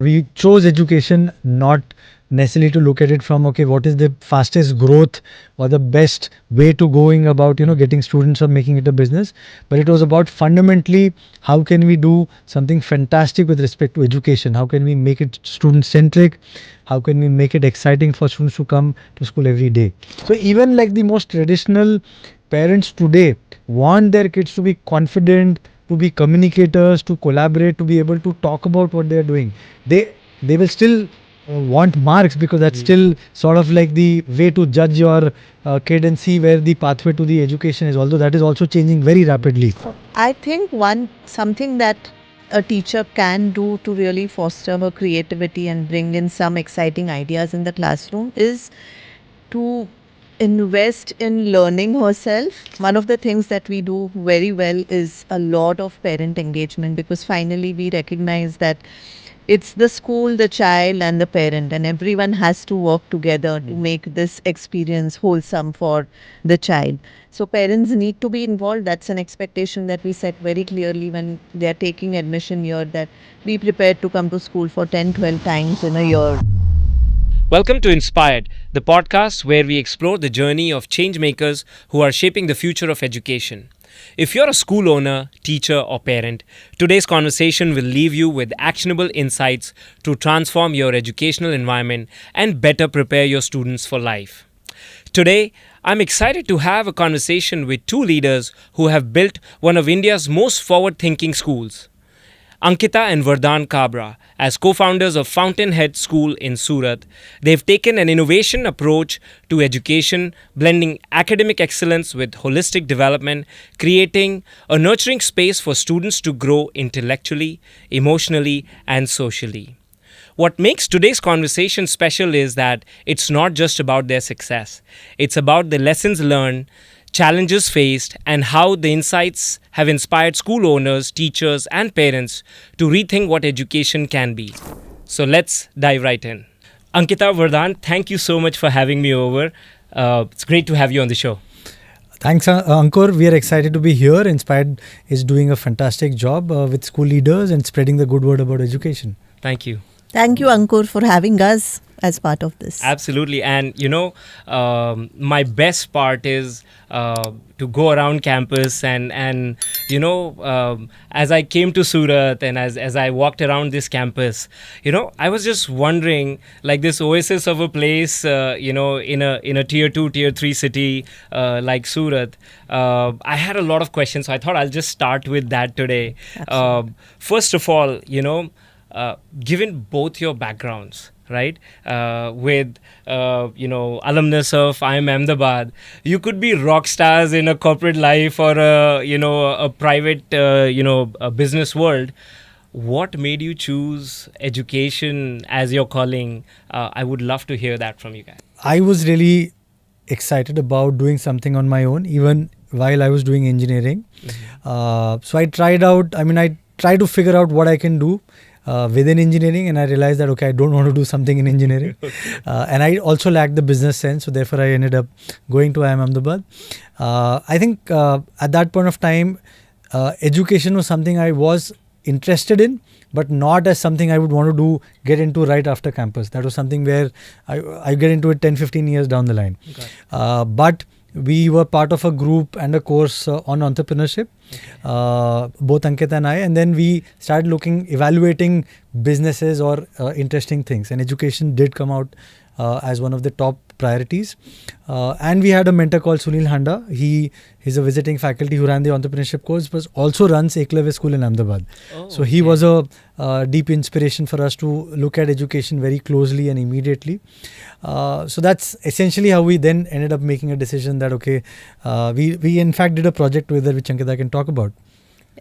We chose education not necessarily to look at it from, okay, what is the fastest growth or the best way to going about, getting students or making it a business. But it was about fundamentally, how can we do something fantastic with respect to education? How can we make it student centric? How can we make it exciting for students to come to school every day? So even like the most traditional parents today want their kids to be confident, to be communicators, to collaborate, to be able to talk about what they are doing. They will still want marks, because that's still sort of like the way to judge your kid and see where the pathway to the education is, although that is also changing very rapidly. I think something that a teacher can do to really foster her creativity and bring in some exciting ideas in the classroom is to invest in learning herself. One of the things that we do very well is a lot of parent engagement, because finally we recognize that it's the school, the child, and the parent, and everyone has to work together to make this experience wholesome for the child. So, parents need to be involved. That's an expectation that we set very clearly when they are taking admission here, that be prepared to come to school for 10, 12 times in a year. Welcome to InspireEd, the podcast where we explore the journey of changemakers who are shaping the future of education. If you're a school owner, teacher, or parent, today's conversation will leave you with actionable insights to transform your educational environment and better prepare your students for life. Today, I'm excited to have a conversation with two leaders who have built one of India's most forward thinking schools. Ankita and Vardhan Kabra, as co-founders of Fountainhead School in Surat, they've taken an innovation approach to education, blending academic excellence with holistic development, creating a nurturing space for students to grow intellectually, emotionally, and socially. What makes today's conversation special is that it's not just about their success. It's about the lessons learned, challenges faced, and how the insights have inspired school owners, teachers, and parents to rethink what education can be. So let's dive right in. Ankita, Vardhan, thank you so much for having me over. It's great to have you on the show. Thanks, Ankur. We are excited to be here. Inspired is doing a fantastic job with school leaders and spreading the good word about education. Thank you. Thank you, Ankur, for having us as part of this. Absolutely. And, my best part is to go around campus and as I came to Surat and as I walked around this campus, I was just wondering, like this oasis of a place, in a tier 2, tier 3 city like Surat. I had a lot of questions, so I thought I'll just start with that today. First of all, given both your backgrounds, right, with alumnus of IIM Ahmedabad, you could be rock stars in a corporate life or a private a business world. What made you choose education as your calling? I would love to hear that from you guys. I was really excited about doing something on my own, even while I was doing engineering. So I tried to figure out what I can do within engineering, and I realized that, okay, I don't want to do something in engineering. And I also lacked the business sense, so therefore I ended up going to IIM Ahmedabad. I think at that point of time, education was something I was interested in, but not as something I would want to get into right after campus. That was something where I get into it 10, 15 years down the line. Okay. But we were part of a group and a course on entrepreneurship, both Ankita and I, and then we started evaluating businesses or interesting things, and education did come out as one of the top priorities. And we had a mentor called Sunil Handa. He's a visiting faculty who ran the entrepreneurship course, but also runs Eklavya School in Ahmedabad. So he was a deep inspiration for us to look at education very closely and immediately. So that's essentially how we then ended up making a decision that, okay, we in fact did a project together which Ankita can talk about.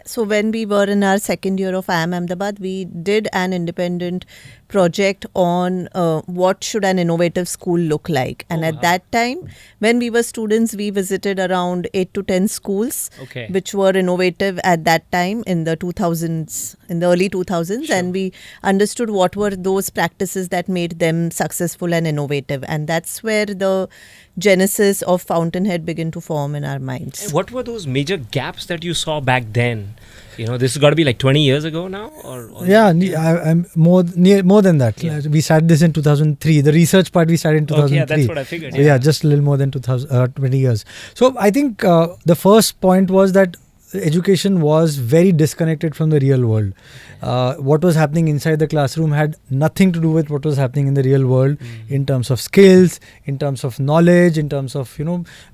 So when we were in our second year of IIM Ahmedabad, we did an independent project on what should an innovative school look like. And at that time, when we were students, we visited around 8 to 10 schools, which were innovative at that time in the 2000s, in the early 2000s. Sure. And we understood what were those practices that made them successful and innovative. And that's where the genesis of Fountainhead began to form in our minds. What were those major gaps that you saw back then This has got to be like 20 years ago now, or Yeah, I'm more than that. Yeah. We started this in 2003. The research part we started in 2003. Okay, yeah, that's what I figured. So yeah, just a little more than 20 years. So I think the first point was that education was very disconnected from the real world. What was happening inside the classroom had nothing to do with what was happening in the real world in terms of skills, in terms of knowledge, in terms of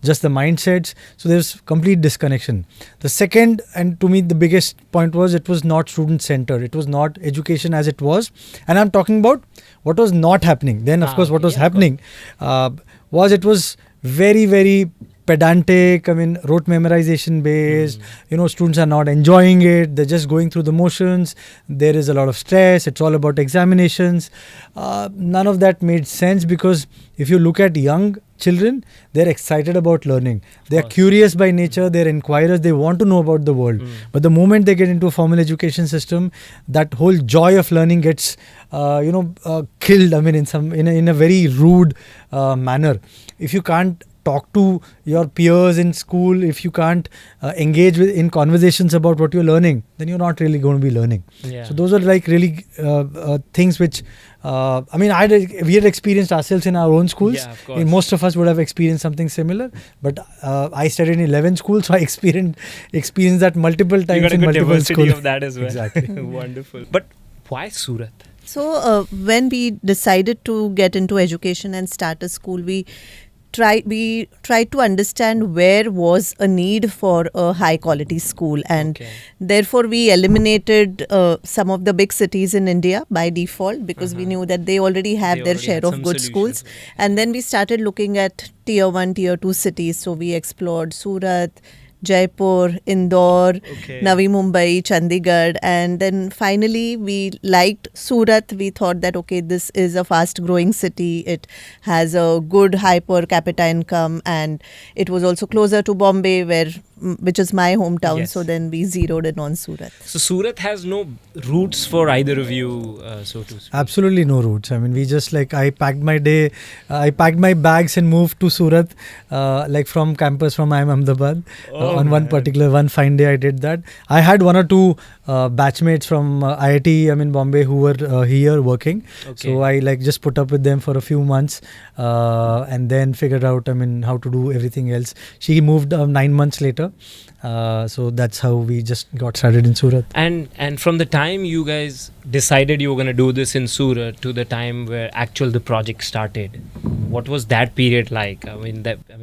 just the mindsets. So there's complete disconnection. The second, and to me the biggest point, was it was not student centered. It was not education as it was, and I'm talking about what was not happening. Then of course what was happening was it was very, very pedantic. I mean, rote memorization based. Students are not enjoying it. They're just going through the motions. There is a lot of stress. It's all about examinations. None of that made sense, because if you look at young children, they're excited about learning. They're curious by nature. They're inquirers. They want to know about the world. But the moment they get into a formal education system, that whole joy of learning gets killed. I mean, in a very rude manner. If you can't talk to your peers in school, if you can't engage in conversations about what you're learning, then you're not really going to be learning. Yeah. So those are like really things which we had experienced ourselves in our own schools. Yeah, of course. Most of us would have experienced something similar, but I studied in 11 schools, so I experienced that multiple times You got a in good multiple diversity schools. of that as well. Exactly. Wonderful. But why Surat? So when we decided to get into education and start a school, we tried to understand where was a need for a high quality school, and therefore we eliminated some of the big cities in India by default, because we knew that they already have their share of good schools. And then we started looking at tier 1, tier 2 cities. So we explored Surat, Jaipur, Indore, Navi Mumbai, Chandigarh, and then finally we liked Surat. We thought that this is a fast growing city. It has a good high per capita income, and it was also closer to Bombay, which is my hometown. Yes. So then we zeroed in on Surat. So Surat has no roots for either of you, so to speak. Absolutely no roots. I mean, we just I packed my bags and moved to Surat, from campus from IIM Ahmedabad. One fine day I did that. I had one or two batchmates from IIT, Bombay, who were here working. So I just put up with them for a few months and then figured out, how to do everything else. She moved 9 months later. So that's how we just got started in Surat. And from the time you guys decided you were going to do this in Surat to the time where the project started, what was that period like?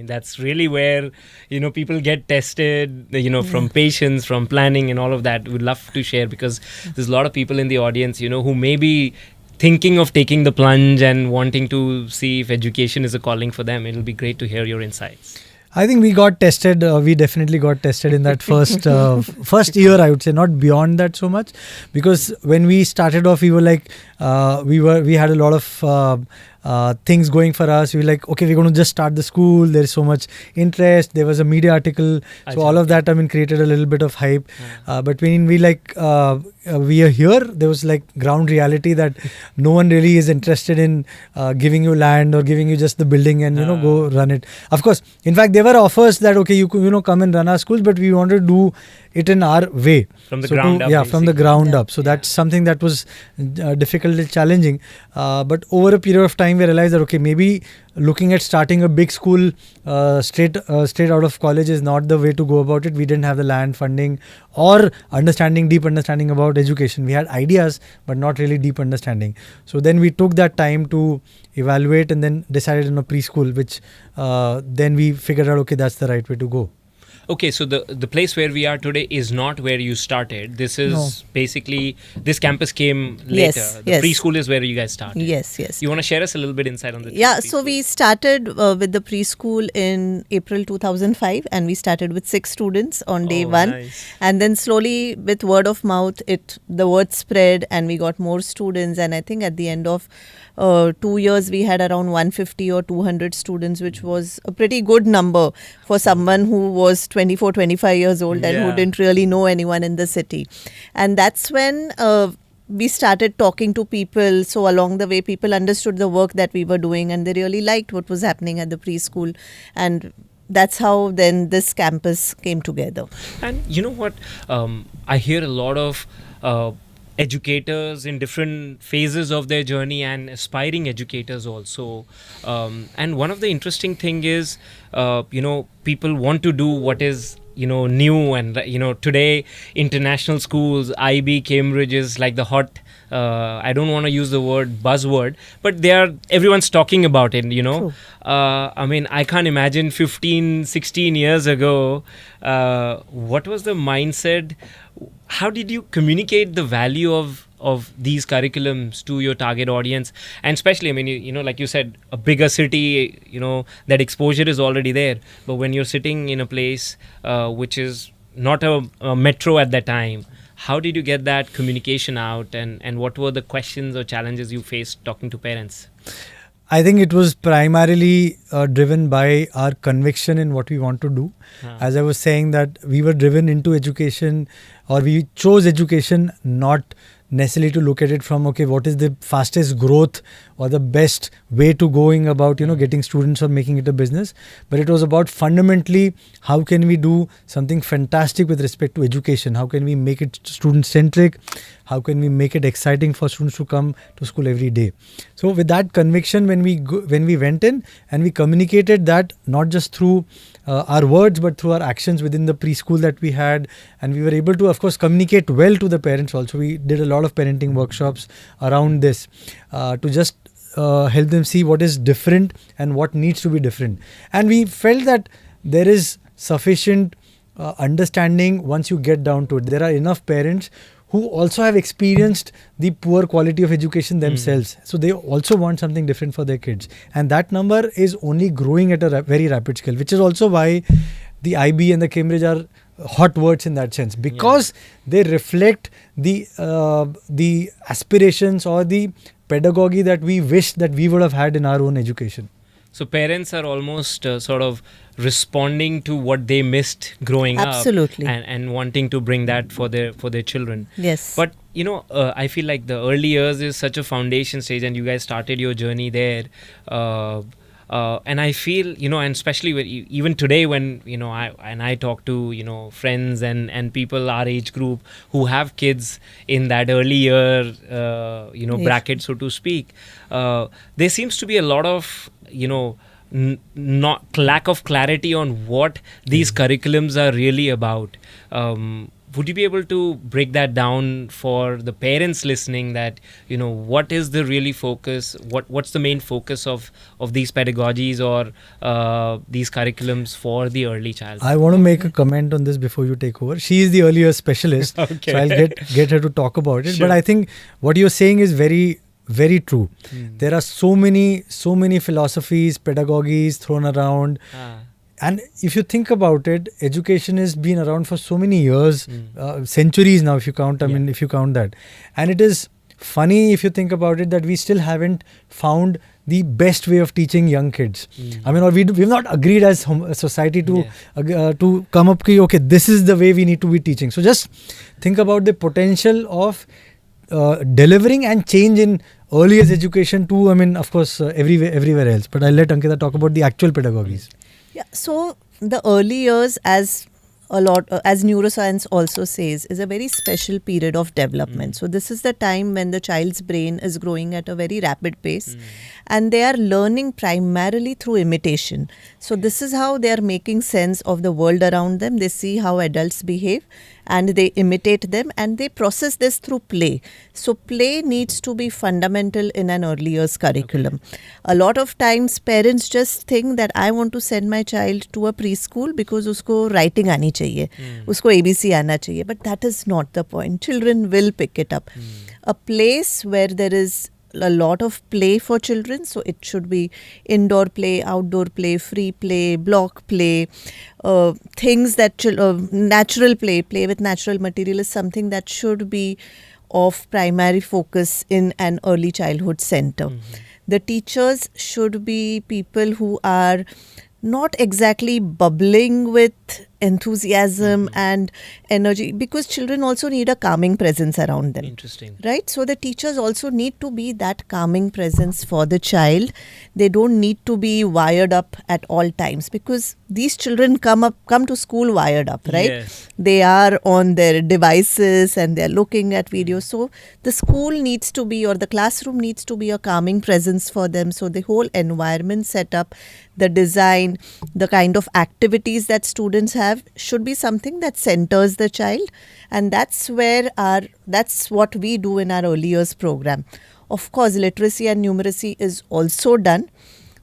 That's really where people get tested, from patience, from planning, and all of that. We'd love to share, because there's a lot of people in the audience, who may be thinking of taking the plunge and wanting to see if education is a calling for them. It'll be great to hear your insights. I think we got tested. We definitely got tested in that first year, I would say, not beyond that so much, because when we started off, we were we had a lot of things going for us. We were like, okay, we're going to just start the school. There is so much interest. There was a media article, so all of that created a little bit of hype. But when we are here, there was ground reality that no one really is interested in giving you land or giving you just the building and go run it. Of course, in fact, there were offers that you could come and run our schools, but we wanted to do it in our way, from the ground up. Yeah, from the ground up. So that's something that was difficult and challenging. But over a period of time, we realized that maybe looking at starting a big school straight out of college is not the way to go about it. We didn't have the land, funding, or deep understanding about education. We had ideas, but not really deep understanding. So then we took that time to evaluate and then decided on a preschool, which then we figured out, that's the right way to go. Okay, so the place where we are today is not where you started. This is basically, this campus came later. Yes. Preschool is where you guys started. Yes. You want to share us a little bit insight on the preschool? So we started with the preschool in April 2005, and we started with 6 students on day 1. Nice. And then slowly, with word of mouth, the word spread and we got more students. And I think at the end of 2 years, we had around 150 or 200 students, which was a pretty good number for someone who was 24, 25 years old and who didn't really know anyone in the city. And that's when we started talking to people. So along the way, people understood the work that we were doing and they really liked what was happening at the preschool. And that's how then this campus came together. And you know what? I hear a lot of educators in different phases of their journey and aspiring educators also. And one of the interesting thing is, people want to do what is new, and today international schools, IB, Cambridge is like the hot. I don't want to use the word buzzword, but everyone's talking about it. True. I mean, I can't imagine 15, 16 years ago, what was the mindset? How did you communicate the value of these curriculums to your target audience? And especially, I mean, like you said, a bigger city, that exposure is already there. But when you're sitting in a place which is not a metro at that time, how did you get that communication out, and what were the questions or challenges you faced talking to parents? I think it was primarily driven by our conviction in what we want to do. As I was saying, that we were driven into education, or we chose education not necessarily to look at it from, okay, what is the fastest growth or the best way to going about, getting students or making it a business. But it was about fundamentally, how can we do something fantastic with respect to education? How can we make it student-centric? How can we make it exciting for students to come to school every day? So with that conviction, when we went in and we communicated that not just through our words, but through our actions within the preschool that we had, and we were able to, of course, communicate well to the parents also. We did a lot of parenting workshops around this to just help them see what is different and what needs to be different. And we felt that there is sufficient understanding once you get down to it. There are enough parents who also have experienced the poor quality of education themselves. So they also want something different for their kids. And that number is only growing at a very rapid scale, which is also why the IB and the Cambridge are hot words in that sense, because they reflect the aspirations or the pedagogy that we wish that we would have had in our own education. So parents are almost sort of responding to what they missed growing Absolutely. up, and wanting to bring that for their children. Yes. But I feel like the early years is such a foundation stage, and you guys started your journey there. And I feel, and especially even today when, I talk to, friends and people our age group who have kids in that early year, bracket, so to speak, there seems to be a lot of, not lack of clarity on what these curriculums are really about. Would you be able to break that down for the parents listening, that what is the really focus, what's the main focus of these pedagogies or these curriculums for the early child? I want to make a comment on this before you take over. She is the early years specialist, Okay. so I'll get her to talk about it. Sure. But I think what you're saying is very, very true. There are so many philosophies, pedagogies thrown around. And if you think about it, education has been around for so many years, centuries now, if you count, if you count that. And it is funny, if you think about it, that we still haven't found the best way of teaching young kids. I mean, or we've not agreed as a society to come up with, okay, this is the way we need to be teaching. So just think about the potential of delivering and change in early years education to, of course, everywhere else. But I'll let Ankita talk about the actual pedagogies. Yeah, so the early years, as neuroscience also says, is a very special period of development. So this is the time when the child's brain is growing at a very rapid pace, and they are learning primarily through imitation. So this is how they are making sense of the world around them. They see how adults behave and they imitate them, and they process this through play. So play needs to be fundamental in an early years curriculum. A lot of times parents just think that I want to send my child to a preschool because usko writing aani chahiye, usko ABC aana chahiye. But that is not the point. Children will pick it up. A place where there is a lot of play for children, so it should be indoor play, outdoor play, free play, block play, things that natural play with natural material is something that should be of primary focus in an early childhood center. The teachers should be people who are not exactly bubbling with enthusiasm and energy, because children also need a calming presence around them. Interesting. Right? So the teachers also need to be that calming presence for the child. They don't need to be wired up at all times, because these children come to school wired up, right? Yes. They are on their devices and they're looking at videos. So the school needs to be, or the classroom needs to be, a calming presence for them. So the whole environment setup, the design, the kind of activities that students have should be something that centers the child. And that's what we do in our early years program. Of course, literacy and numeracy is also done.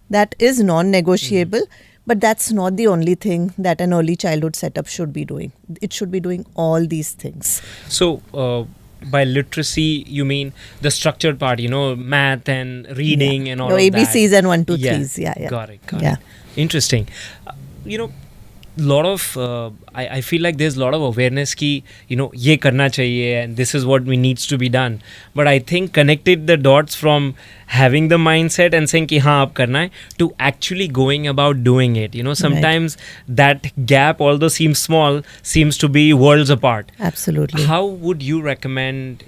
That is non-negotiable. But that's not the only thing that an early childhood setup should be doing. It should be doing all these things. So, by literacy, you mean the structured part, math and reading and all of that. ABCs and 1, 2, 3s. Yeah. Got it. Yeah. Interesting. Lot of I feel like there's a lot of awareness ki ye karna chahiye and this is what needs to be done, but I think connected the dots from having the mindset and saying ki haan ab karna hai to actually going about doing it, sometimes that gap, although seems small, seems to be worlds apart. Absolutely. How would you recommend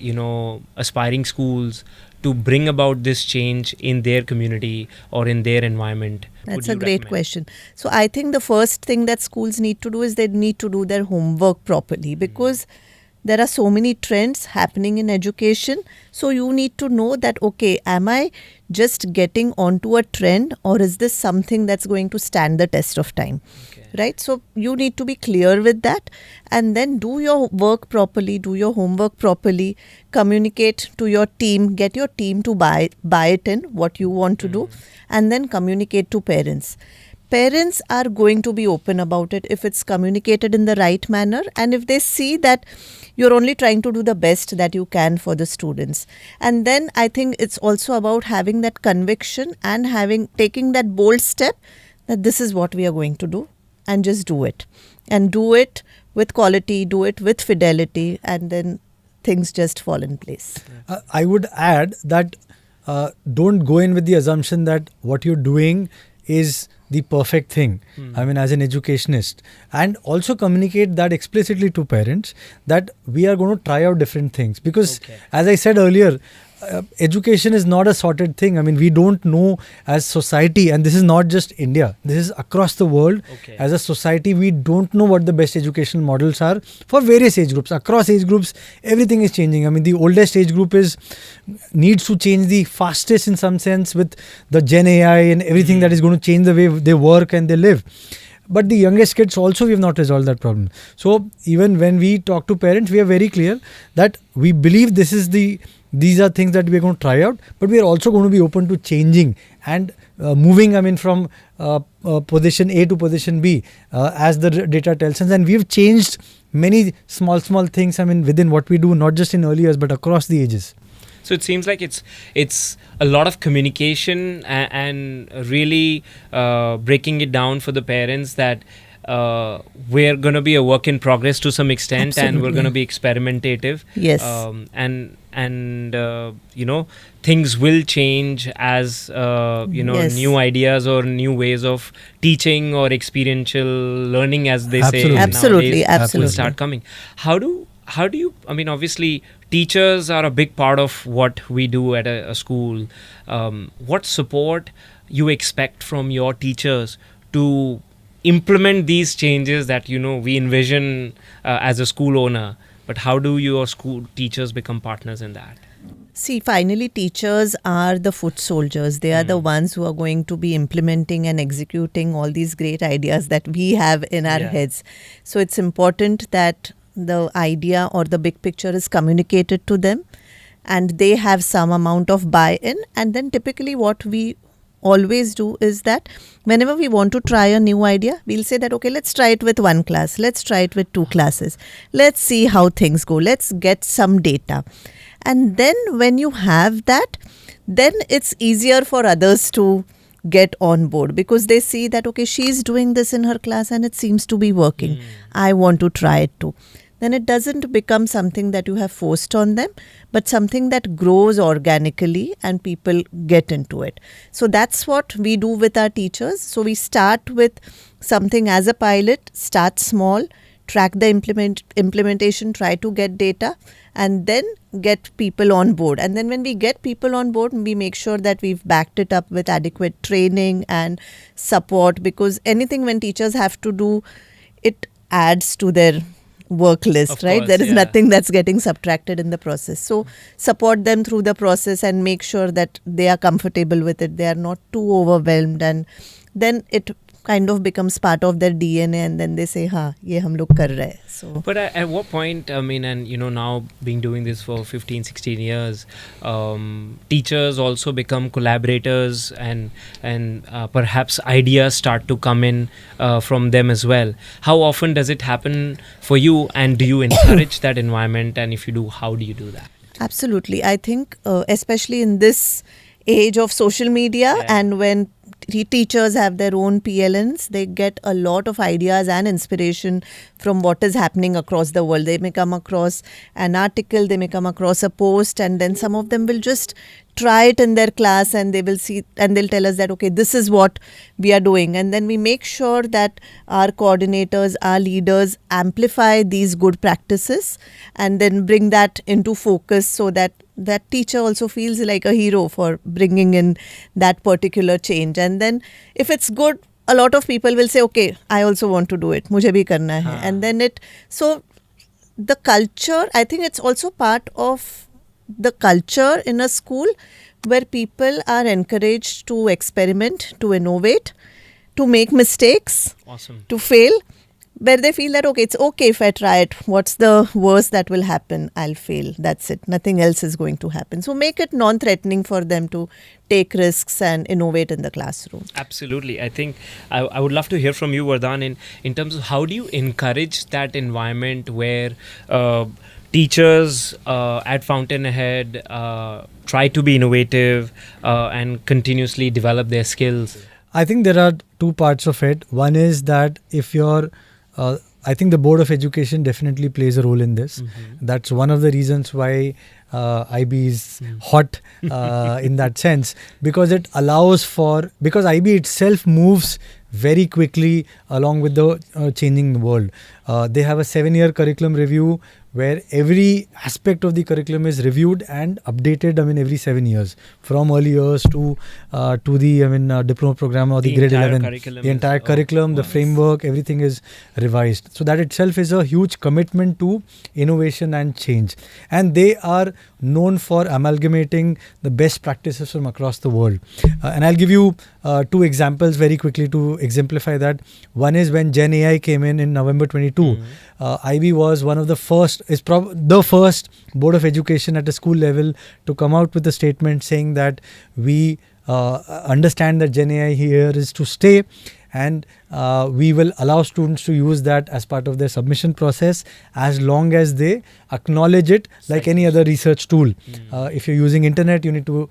aspiring schools to bring about this change in their community or in their environment? That's a great question. So I think the first thing that schools need to do is they need to do their homework properly, because there are so many trends happening in education. So you need to know that, okay, am I just getting onto a trend, or is this something that's going to stand the test of time? Okay. Right? So you need to be clear with that, and then do your work properly, do your homework properly, communicate to your team, get your team to buy it in what you want to do, and then communicate to parents. Parents are going to be open about it if it's communicated in the right manner, and if they see that you're only trying to do the best that you can for the students. And then I think it's also about having that conviction and taking that bold step that this is what we are going to do, and just do it. And do it with quality, do it with fidelity, and then things just fall in place. I would add that don't go in with the assumption that what you're doing is the perfect thing. I mean, as an educationist, and also communicate that explicitly to parents that we are going to try out different things, because as I said earlier, education is not a sorted thing. I mean, we don't know as society, and this is not just India, this is across the world. As a society, we don't know what the best educational models are for various age groups. Across age groups, everything is changing. I mean, the oldest age group needs to change the fastest in some sense with the Gen AI and everything that is going to change the way they work and they live. But the youngest kids also, we have not resolved that problem. So even when we talk to parents, we are very clear that we believe these are things that we are going to try out, but we are also going to be open to changing and moving, from position A to position B as the data tells us. And we've changed many small things, within what we do, not just in early years, but across the ages. So it seems like it's a lot of communication and really breaking it down for the parents that we're going to be a work in progress to some extent. Absolutely. And we're going to be experimentative. Yes. And things will change as Yes. new ideas or new ways of teaching or experiential learning, as they say Absolutely. nowadays, will start coming. How do you, obviously teachers are a big part of what we do at a school. What support you expect from your teachers to implement these changes that we envision as a school owner, but how do your school teachers become partners in that? See, finally, teachers are the foot soldiers. They are the ones who are going to be implementing and executing all these great ideas that we have in our heads. So it's important that the idea or the big picture is communicated to them, and they have some amount of buy-in. And then typically what we always do is that whenever we want to try a new idea, we'll say that, okay, let's try it with one class, let's try it with two classes, let's see how things go, let's get some data. And then when you have that, then it's easier for others to get on board, because they see that, okay, she's doing this in her class and it seems to be working. I want to try it too. then it doesn't become something that you have forced on them, but something that grows organically and people get into it. So that's what we do with our teachers. So we start with something as a pilot, start small, track the implementation, try to get data, and then get people on board. And then when we get people on board, we make sure that we've backed it up with adequate training and support, because anything when teachers have to do, it adds to their work list, Of right? course, There is yeah. nothing that's getting subtracted in the process. So support them through the process and make sure that they are comfortable with it. They are not too overwhelmed, and then it kind of becomes part of their DNA, and then they say, "Ha, ye hum log kar rahe." So But at what point, I mean, and now being doing this for 15, 16 years, teachers also become collaborators, and perhaps ideas start to come in from them as well. How often does it happen for you, and do you encourage that environment? And if you do, how do you do that? absolutely, I think especially in this age of social media, Yeah. and when teachers have their own PLNs, they get a lot of ideas and inspiration from what is happening across the world. They may come across an article, they may come across a post, and then some of them will just try it in their class, and they will see and they'll tell us that, okay, this is what we are doing. And then we make sure that our coordinators, our leaders amplify these good practices and then bring that into focus, so that that teacher also feels like a hero for bringing in that particular change. And then if it's good, a lot of people will say, okay, I also want to do it, mujhe bhi karna hai. And then so the culture, I think it's also part of the culture in a school where people are encouraged to experiment, to innovate, to make mistakes, Awesome. to fail, where they feel that, okay, it's okay if I try it. What's the worst that will happen? I'll fail. That's it. Nothing else is going to happen. So make it non-threatening for them to take risks and innovate in the classroom. Absolutely. I think I would love to hear from you, Vardhan, in terms of how do you encourage that environment where teachers at Fountainhead try to be innovative and continuously develop their skills? I think there are two parts of it. One is that if you're, I think the Board of Education definitely plays a role in this. That's one of the reasons why IB is hot in that sense, because it allows for, because IB itself moves very quickly along with the changing world. They have a 7-year curriculum review where every aspect of the curriculum is reviewed and updated, every 7 years, from early years to the, diploma program or the grade entire 11. curriculum The entire is- curriculum, the nice. framework, everything is revised. So that itself is a huge commitment to innovation and change. And they are known for amalgamating the best practices from across the world. And I'll give you 2 examples very quickly to exemplify that. One is when Gen AI came in November 22. IB was one of the first, the first Board of Education at a school level to come out with a statement saying that we understand that Gen AI here is to stay, and we will allow students to use that as part of their submission process as long as they acknowledge it like any other research tool. If you're using internet, you need to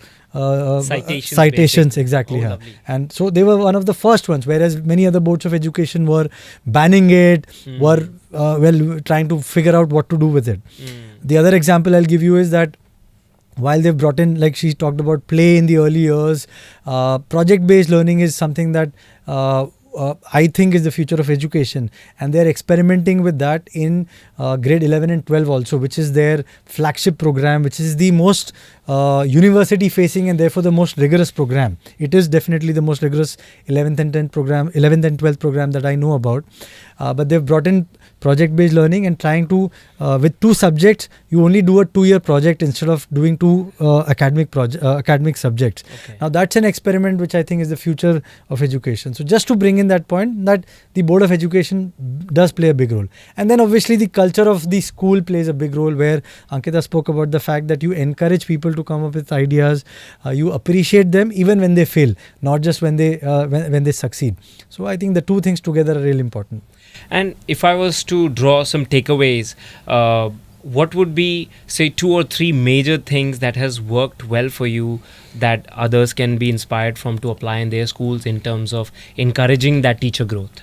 citations basic. exactly. Oh, Yeah. lovely. And so they were one of the first ones, whereas many other boards of education were banning it, were trying to figure out what to do with it. The other example I'll give you is that while they've brought in, like she talked about, play in the early years, project-based learning is something that I think is the future of education, and they're experimenting with that in grade 11 and 12 also, which is their flagship program, which is the most university facing and therefore the most rigorous program. It is definitely the most rigorous 11th and 12th program that I know about. But they've brought in project-based learning and trying to, with 2 subjects, you only do a 2-year project instead of doing 2 academic subjects. Okay. Now that's an experiment which I think is the future of education. So just to bring in that point, that the Board of Education does play a big role. And then obviously the culture of the school plays a big role, where Ankita spoke about the fact that you encourage people to come up with ideas, you appreciate them even when they fail, not just when they succeed. So I think the 2 things together are really important. And if I was to draw some takeaways, what would be, say, 2 or 3 major things that has worked well for you that others can be inspired from to apply in their schools in terms of encouraging that teacher growth?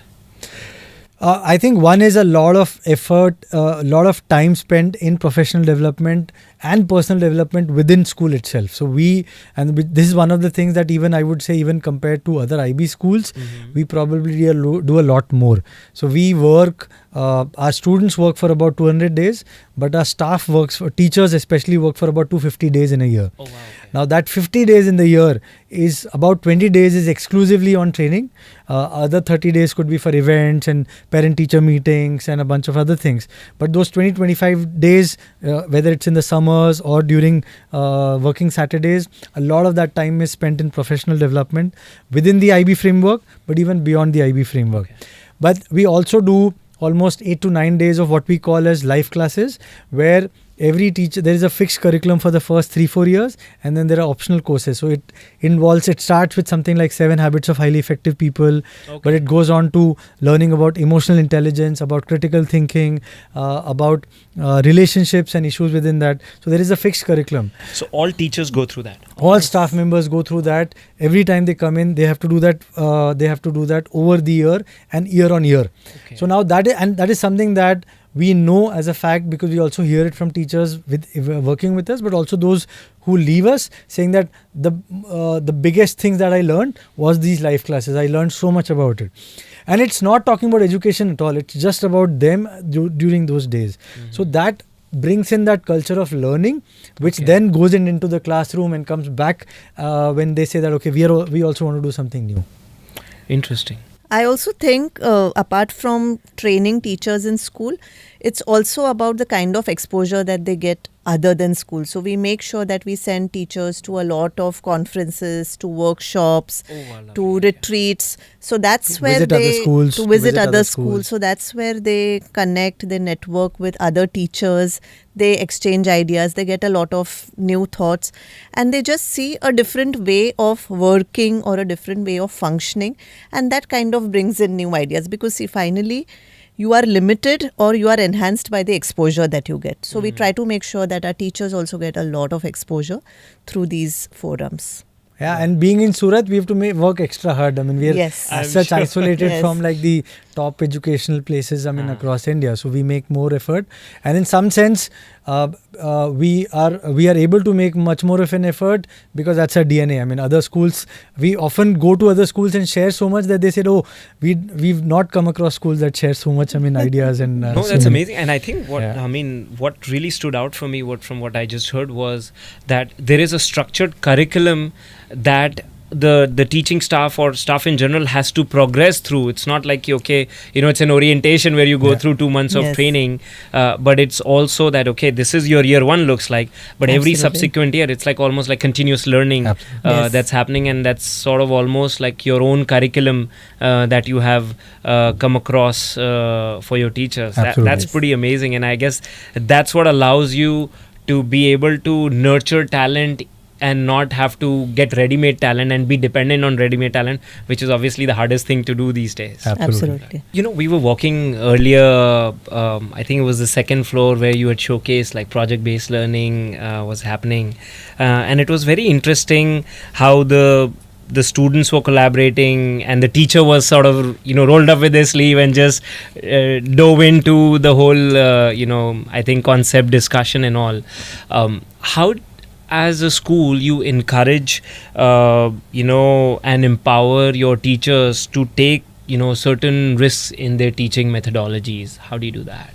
I think one is a lot of effort, a lot of time spent in professional development and personal development within school itself. So this is one of the things that even I would say, even compared to other IB schools, we probably do a lot more. So we work, our students work for about 200 days, but our staff teachers especially work for about 250 days in a year. Oh, wow. Okay. Now that 50 days in the year is about 20 days is exclusively on training. Other 30 days could be for events and parent-teacher meetings and a bunch of other things. But those 20-25 days, whether it's in the summers or during working Saturdays, a lot of that time is spent in professional development within the IB framework, but even beyond the IB framework. Okay. But we also do almost 8 to 9 days of what we call as life classes, where every teacher, there is a fixed curriculum for the first 3-4 years, and then there are optional courses. So it starts with something like 7 habits of highly effective people, but it goes on to learning about emotional intelligence, about critical thinking, about relationships and issues within that. So there is a fixed curriculum. So all teachers go through that. All staff members go through that. Every time they come in, they have to do that. They have to do that over the year and year on year. Okay. So now that is something that we know as a fact, because we also hear it from teachers working with us, but also those who leave us, saying that the biggest things that I learned was these life classes. I learned so much about it. And it's not talking about education at all. It's just about them during those days. So that brings in that culture of learning, which then goes into the classroom and comes back when they say that, okay, we also want to do something new. Interesting. I also think apart from training teachers in school, it's also about the kind of exposure that they get other than school. So we make sure that we send teachers to a lot of conferences, to workshops, to retreats. So that's where visit other schools, to visit other schools. So that's where they connect, they network with other teachers, they exchange ideas, they get a lot of new thoughts, and they just see a different way of working or a different way of functioning, and that kind of brings in new ideas, because see, finally you are limited or you are enhanced by the exposure that you get. So we try to make sure that our teachers also get a lot of exposure through these forums. Yeah, and being in Surat, we have to work extra hard. I mean, we are as such isolated from like the top educational places, across India. So we make more effort, and in some sense, we are able to make much more of an effort because that's our DNA. I mean, other schools, we often go to other schools and share so much that they said, "Oh, we've not come across schools that share so much. Ideas and." No, that's amazing. And I think what really stood out for me, from what I just heard, was that there is a structured curriculum that the teaching staff or staff in general has to progress through. It's not like, okay, it's an orientation where you go through 2 months of training, but it's also that, okay, this is your year 1 looks like, but every subsequent year it's like almost like continuous learning that's happening, and that's sort of almost like your own curriculum that you have come across for your teachers. That's pretty amazing, and I guess that's what allows you to be able to nurture talent and not have to get ready-made talent and be dependent on ready-made talent, which is obviously the hardest thing to do these days. Absolutely. We were walking earlier, I think it was the second floor where you had showcased like project-based learning was happening, and it was very interesting how the students were collaborating and the teacher was sort of rolled up with their sleeve and just dove into the whole I think concept discussion and all. How as a school you encourage and empower your teachers to take certain risks in their teaching methodologies? How do you do that?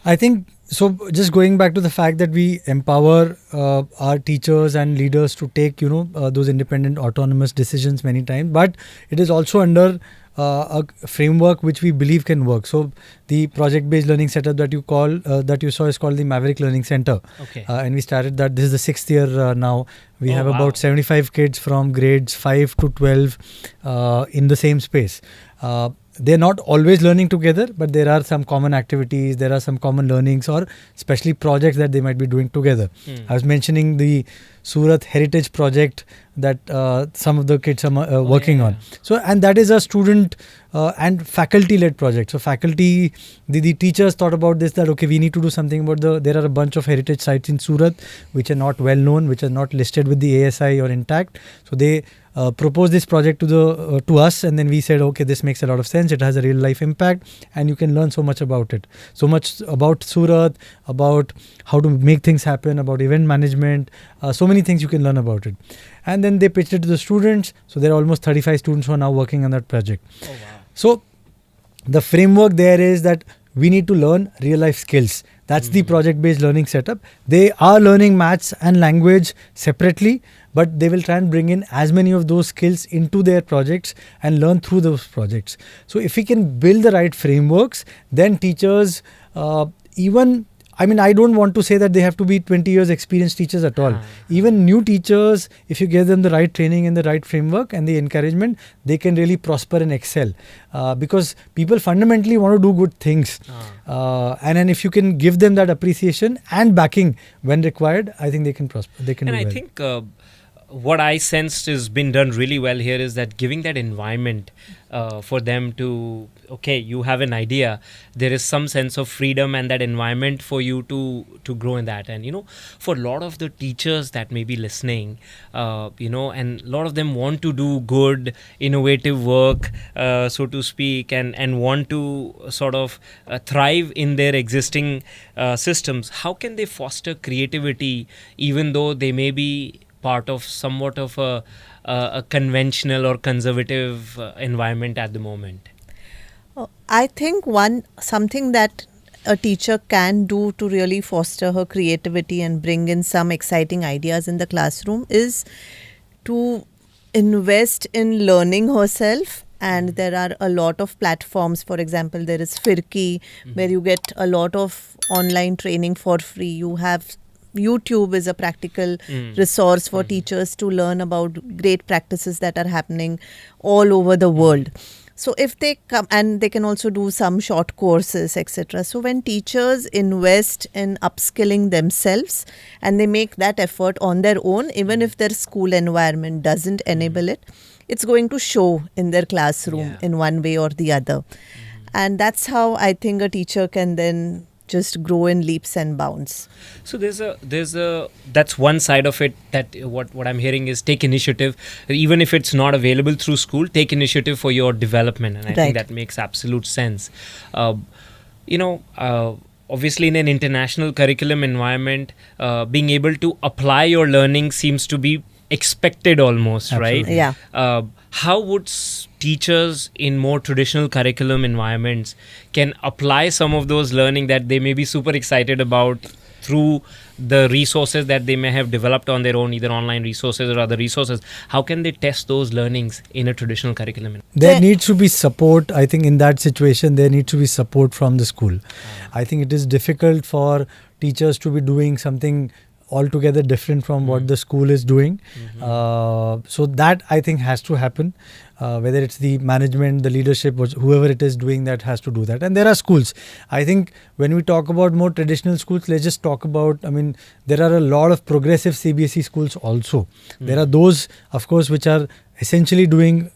I think so. Just going back to the fact that we empower our teachers and leaders to take those independent autonomous decisions many times, but it is also under a framework which we believe can work. So the project-based learning setup that you saw is called the Maverick Learning Center. Okay. And we started that. This is the 6th year now. We have about 75 kids from grades 5 to 12 in the same space. They're not always learning together, but there are some common activities, there are some common learnings, or especially projects that they might be doing together. I was mentioning the Surat Heritage project that some of the kids are working on. So, and that is a student and faculty-led project. So faculty, the teachers thought about this, that okay, we need to do something about there are a bunch of heritage sites in Surat which are not well known, which are not listed with the ASI or intact. So they proposed this project to us, and then we said, okay, this makes a lot of sense. It has a real life impact, and you can learn so much about it, so much about Surat, about how to make things happen, about event management, so many things you can learn about it. And then they pitched it to the students. So there are almost 35 students who are now working on that project. Oh, wow. So the framework there is that we need to learn real life skills. That's the project-based learning setup. They are learning maths and language separately, but they will try and bring in as many of those skills into their projects and learn through those projects. So if we can build the right frameworks, then teachers, I don't want to say that they have to be 20 years experienced teachers at all. Even new teachers, if you give them the right training and the right framework and the encouragement, they can really prosper and excel. Because people fundamentally want to do good things. And then if you can give them that appreciation and backing when required, I think they can prosper. They can do well. And I think what I sensed has been done really well here is that giving that environment for them to, okay, you have an idea, there is some sense of freedom and that environment for you to grow in that. And, for a lot of the teachers that may be listening, and a lot of them want to do good, innovative work, so to speak, and want to sort of thrive in their existing systems. How can they foster creativity even though they may be part of somewhat of a conventional or conservative environment at the moment? I think something that a teacher can do to really foster her creativity and bring in some exciting ideas in the classroom is to invest in learning herself. And there are a lot of platforms. For example, there is Firki, where you get a lot of online training for free. You have YouTube is a practical resource for teachers to learn about great practices that are happening all over the world. So if they come, and they can also do some short courses, etc. So when teachers invest in upskilling themselves and they make that effort on their own, even if their school environment doesn't enable it, it's going to show in their classroom in one way or the other. And that's how I think a teacher can then just grow in leaps and bounds. So there's a that's one side of it, that what I'm hearing is take initiative, even if it's not available through school, take initiative for your development, and I think that makes absolute sense. Obviously in an international curriculum environment, being able to apply your learning seems to be expected almost. Absolutely. Right? Yeah. How would teachers in more traditional curriculum environments can apply some of those learning that they may be super excited about through the resources that they may have developed on their own, either online resources or other resources? How can they test those learnings in a traditional curriculum? There needs to be support. I think in that situation, there needs to be support from the school. I think it is difficult for teachers to be doing something altogether different from what the school is doing. So that I think has to happen. Whether it's the management, the leadership, whoever it is doing that has to do that. And there are schools. I think when we talk about more traditional schools, let's just talk about, there are a lot of progressive CBSE schools also. There are those, of course, which are essentially doing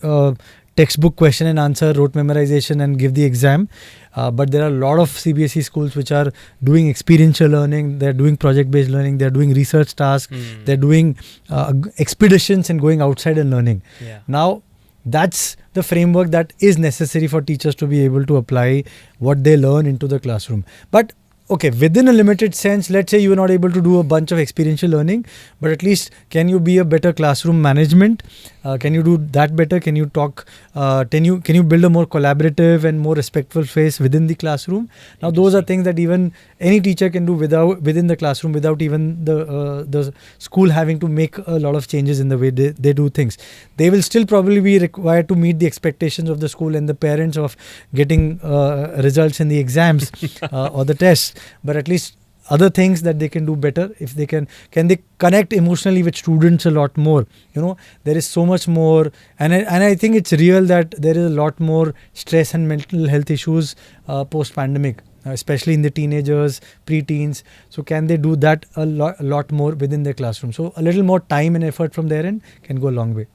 textbook question and answer, rote memorization and give the exam. But there are a lot of CBSE schools which are doing experiential learning, they're doing project-based learning, they're doing research tasks, they're doing expeditions and going outside and learning. Now, that's the framework that is necessary for teachers to be able to apply what they learn into the classroom. But okay, within a limited sense, let's say you are not able to do a bunch of experiential learning, but at least can you be a better classroom management? Can you do that better? Can you talk? Can you build a more collaborative and more respectful space within the classroom? Now, those are things that even any teacher can do within the classroom without even the school having to make a lot of changes in the way they do things. They will still probably be required to meet the expectations of the school and the parents of getting results in the exams or the tests. But at least other things that they can do better, if they can they connect emotionally with students a lot more. There is so much more, and I think it's real that there is a lot more stress and mental health issues post pandemic, especially in the teenagers, pre-teens. So can they do that a lot more within their classroom? So a little more time and effort from their end can go a long way.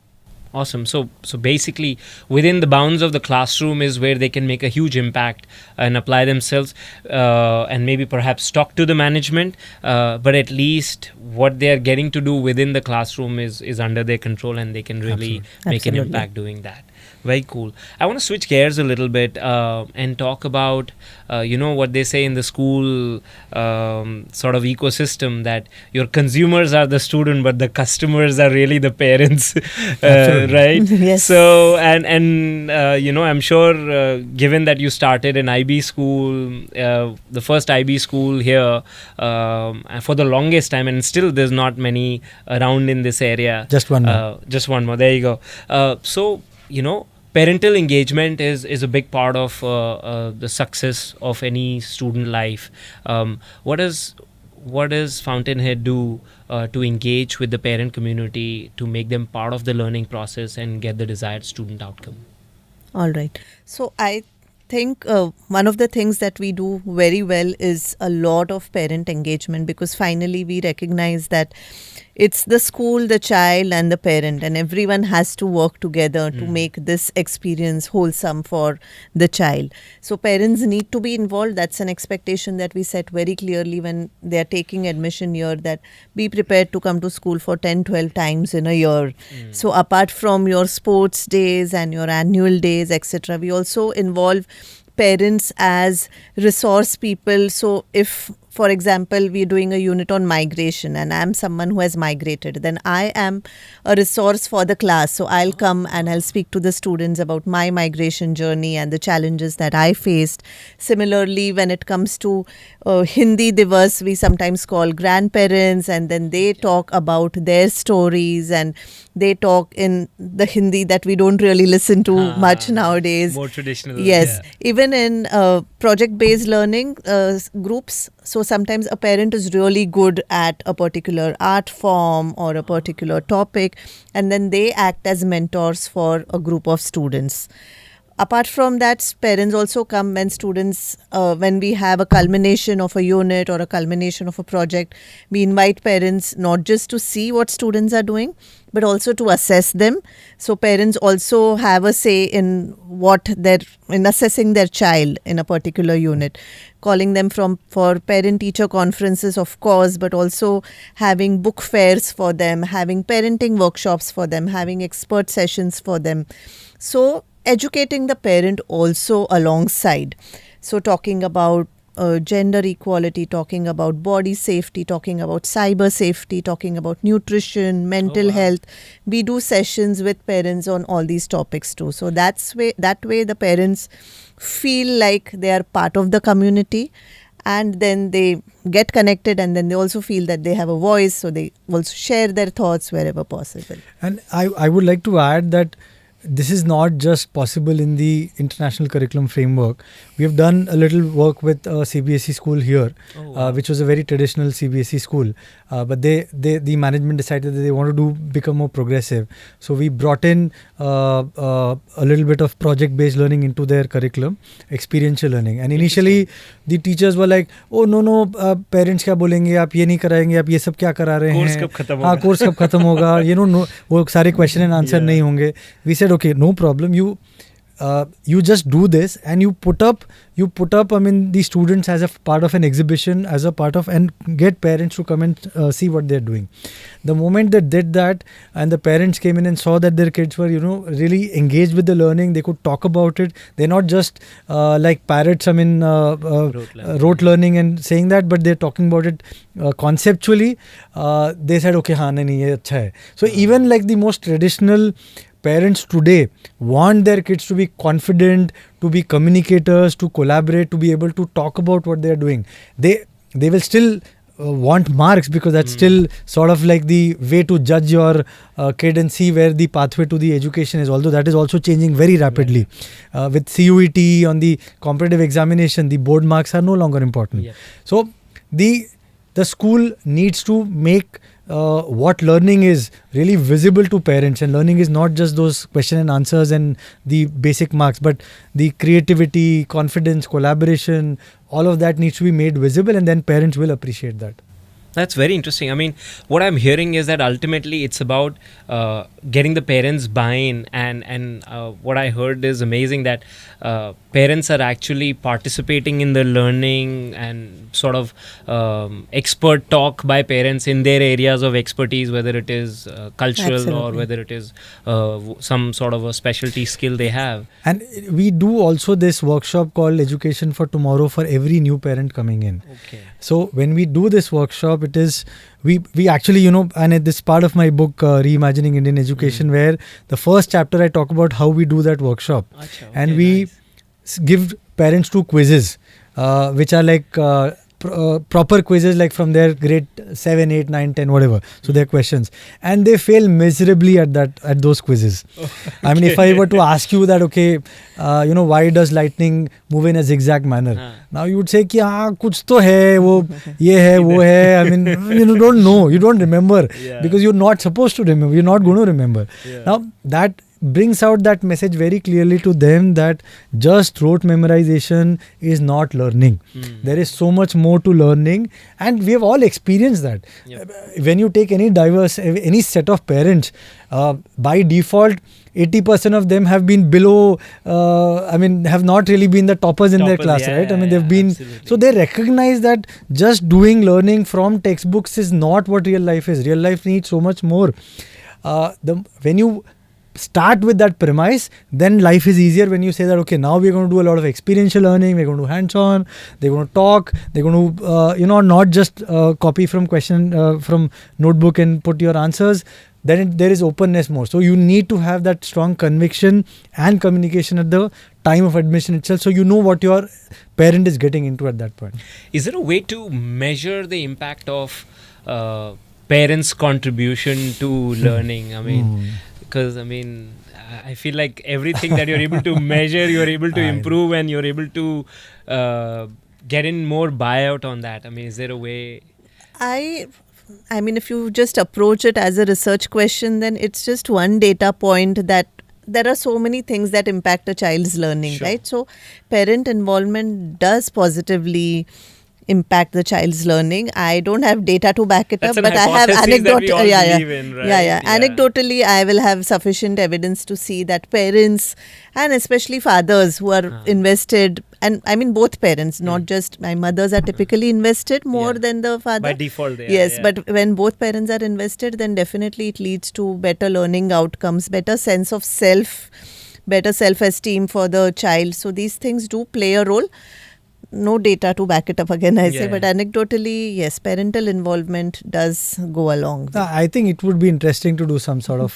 Awesome. So basically, within the bounds of the classroom is where they can make a huge impact and apply themselves, and maybe perhaps talk to the management. But at least what they are getting to do within the classroom is under their control, and they can really make an Absolutely. impact doing that. Very cool. I want to switch gears a little bit and talk about, what they say in the school sort of ecosystem, that your consumers are the student, but the customers are really the parents, right? Yes. So, I'm sure, given that you started in IB school, the first IB school here for the longest time, and still there's not many around in this area. Just one more. Just one more. There you go. So, parental engagement is a big part of the success of any student life. What does Fountainhead do to engage with the parent community to make them part of the learning process and get the desired student outcome? All right. So I think one of the things that we do very well is a lot of parent engagement, because finally we recognize that it's the school, the child, and the parent, and everyone has to work together to make this experience wholesome for the child. So parents need to be involved. That's an expectation that we set very clearly when they are taking admission here, that be prepared to come to school for 10, 12 times in a year. So apart from your sports days and your annual days, etc., we also involve parents as resource people. So if, for example, we're doing a unit on migration and I'm someone who has migrated, then I am a resource for the class. So I'll come and I'll speak to the students about my migration journey and the challenges that I faced. Similarly, when it comes to Hindi Divas, we sometimes call grandparents, and then they talk about their stories, and they talk in the Hindi that we don't really listen to much nowadays. More traditional. Yes, even in project-based learning groups. So sometimes a parent is really good at a particular art form or a particular topic, and then they act as mentors for a group of students. Apart from that, parents also come when students, when we have a culmination of a unit or a culmination of a project, we invite parents not just to see what students are doing, but also to assess them. So parents also have a say in in assessing their child in a particular unit, calling them for parent-teacher conferences, of course, but also having book fairs for them, having parenting workshops for them, having expert sessions for them. So educating the parent also alongside. So talking about gender equality, talking about body safety, talking about cyber safety, talking about nutrition, mental health. We do sessions with parents on all these topics too. So that way the parents feel like they are part of the community, and then they get connected, and then they also feel that they have a voice, so they also share their thoughts wherever possible. And I would like to add that this is not just possible in the international curriculum framework. We have done a little work with a CBSE school here, which was a very traditional CBSE school. But the management decided that they want to become more progressive. So we brought in a little bit of project-based learning into their curriculum, experiential learning. And initially, the teachers were like, "Oh no, parents क्या बोलेंगे? आप ये नहीं कराएंगे? आप ये सब क्या करा रहे हैं? कोर्स कब खत्म होगा? कोर्स कब खत्म होगा? No, वो सारे question and answer नहीं होंगे." We said, okay, no problem. You just do this, and you put up the students as a part of an exhibition, as a part of, and get parents to come and see what they're doing. The moment they did that, and the parents came in and saw that their kids were really engaged with the learning, they could talk about it. They're not just like parrots, rote learning and saying that, but they're talking about it conceptually. They said, okay, nahi, ye acha hai. So even like the most traditional parents today want their kids to be confident, to be communicators, to collaborate, to be able to talk about what they are doing. They will still want marks, because that's still sort of like the way to judge your kid and see where the pathway to the education is, although that is also changing very rapidly. With CUET on the competitive examination, the board marks are no longer important. So the school needs to make what learning is really visible to parents, and learning is not just those question and answers and the basic marks, but the creativity, confidence, collaboration, all of that needs to be made visible, and then parents will appreciate that. That's very interesting. I mean, what I'm hearing is that ultimately it's about getting the parents' buy-in, and what I heard is amazing that parents are actually participating in the learning and sort of expert talk by parents in their areas of expertise, whether it is cultural or Absolutely. whether it is some sort of a specialty skill they have. And we do also this workshop called Education for Tomorrow for every new parent coming in. Okay. So when we do this workshop, it is we actually, and it is part of my book Reimagining Indian Education, where the first chapter I talk about how we do that workshop, and we give parents 2 quizzes, which are like proper quizzes, like from their grade 7, 8, 9, 10, whatever. So they're questions, and they fail miserably at those quizzes. I mean, if I were to ask you that, okay, why does lightning move in a zigzag manner? Now you would say कि हाँ कुछ तो है वो ये है वो है. I mean, you don't know, you don't remember, because you're not supposed to remember, you're not going to remember. Now that brings out that message very clearly to them, that just rote memorization is not learning. There is so much more to learning, and we have all experienced that. When you take any set of parents, by default 80% of them have been below, have not really been the toppers in their class, right? I mean, they've been, so they recognize that just doing learning from textbooks is not what real life is. Real life needs so much more. When you start with that premise, then life is easier. When you say that, okay, now we're going to do a lot of experiential learning, we're going to do hands-on, they're going to talk, they're going to not just copy from from notebook and put your answers, then there is openness more. So you need to have that strong conviction and communication at the time of admission itself, so you know what your parent is getting into at that point. Is there a way to measure the impact of parents' contribution to learning? I mean, because I feel like everything that you're able to measure, you're able to improve, and you're able to get in more buyout on that. I mean, is there a way? I mean, if you just approach it as a research question, then it's just one data point that there are so many things that impact a child's learning, right? So parent involvement does positively impact the child's learning. I don't have data to back it up, but I have anecdotal. Anecdotally, I will have sufficient evidence to see that parents, and especially fathers who are invested, and I mean both parents, not just my mothers are typically invested more than the father. By default, but when both parents are invested, then definitely it leads to better learning outcomes, better sense of self, better self-esteem for the child. So these things do play a role. No data to back it up again, I say, but anecdotally, yes, parental involvement does go along. I think it would be interesting to do some sort of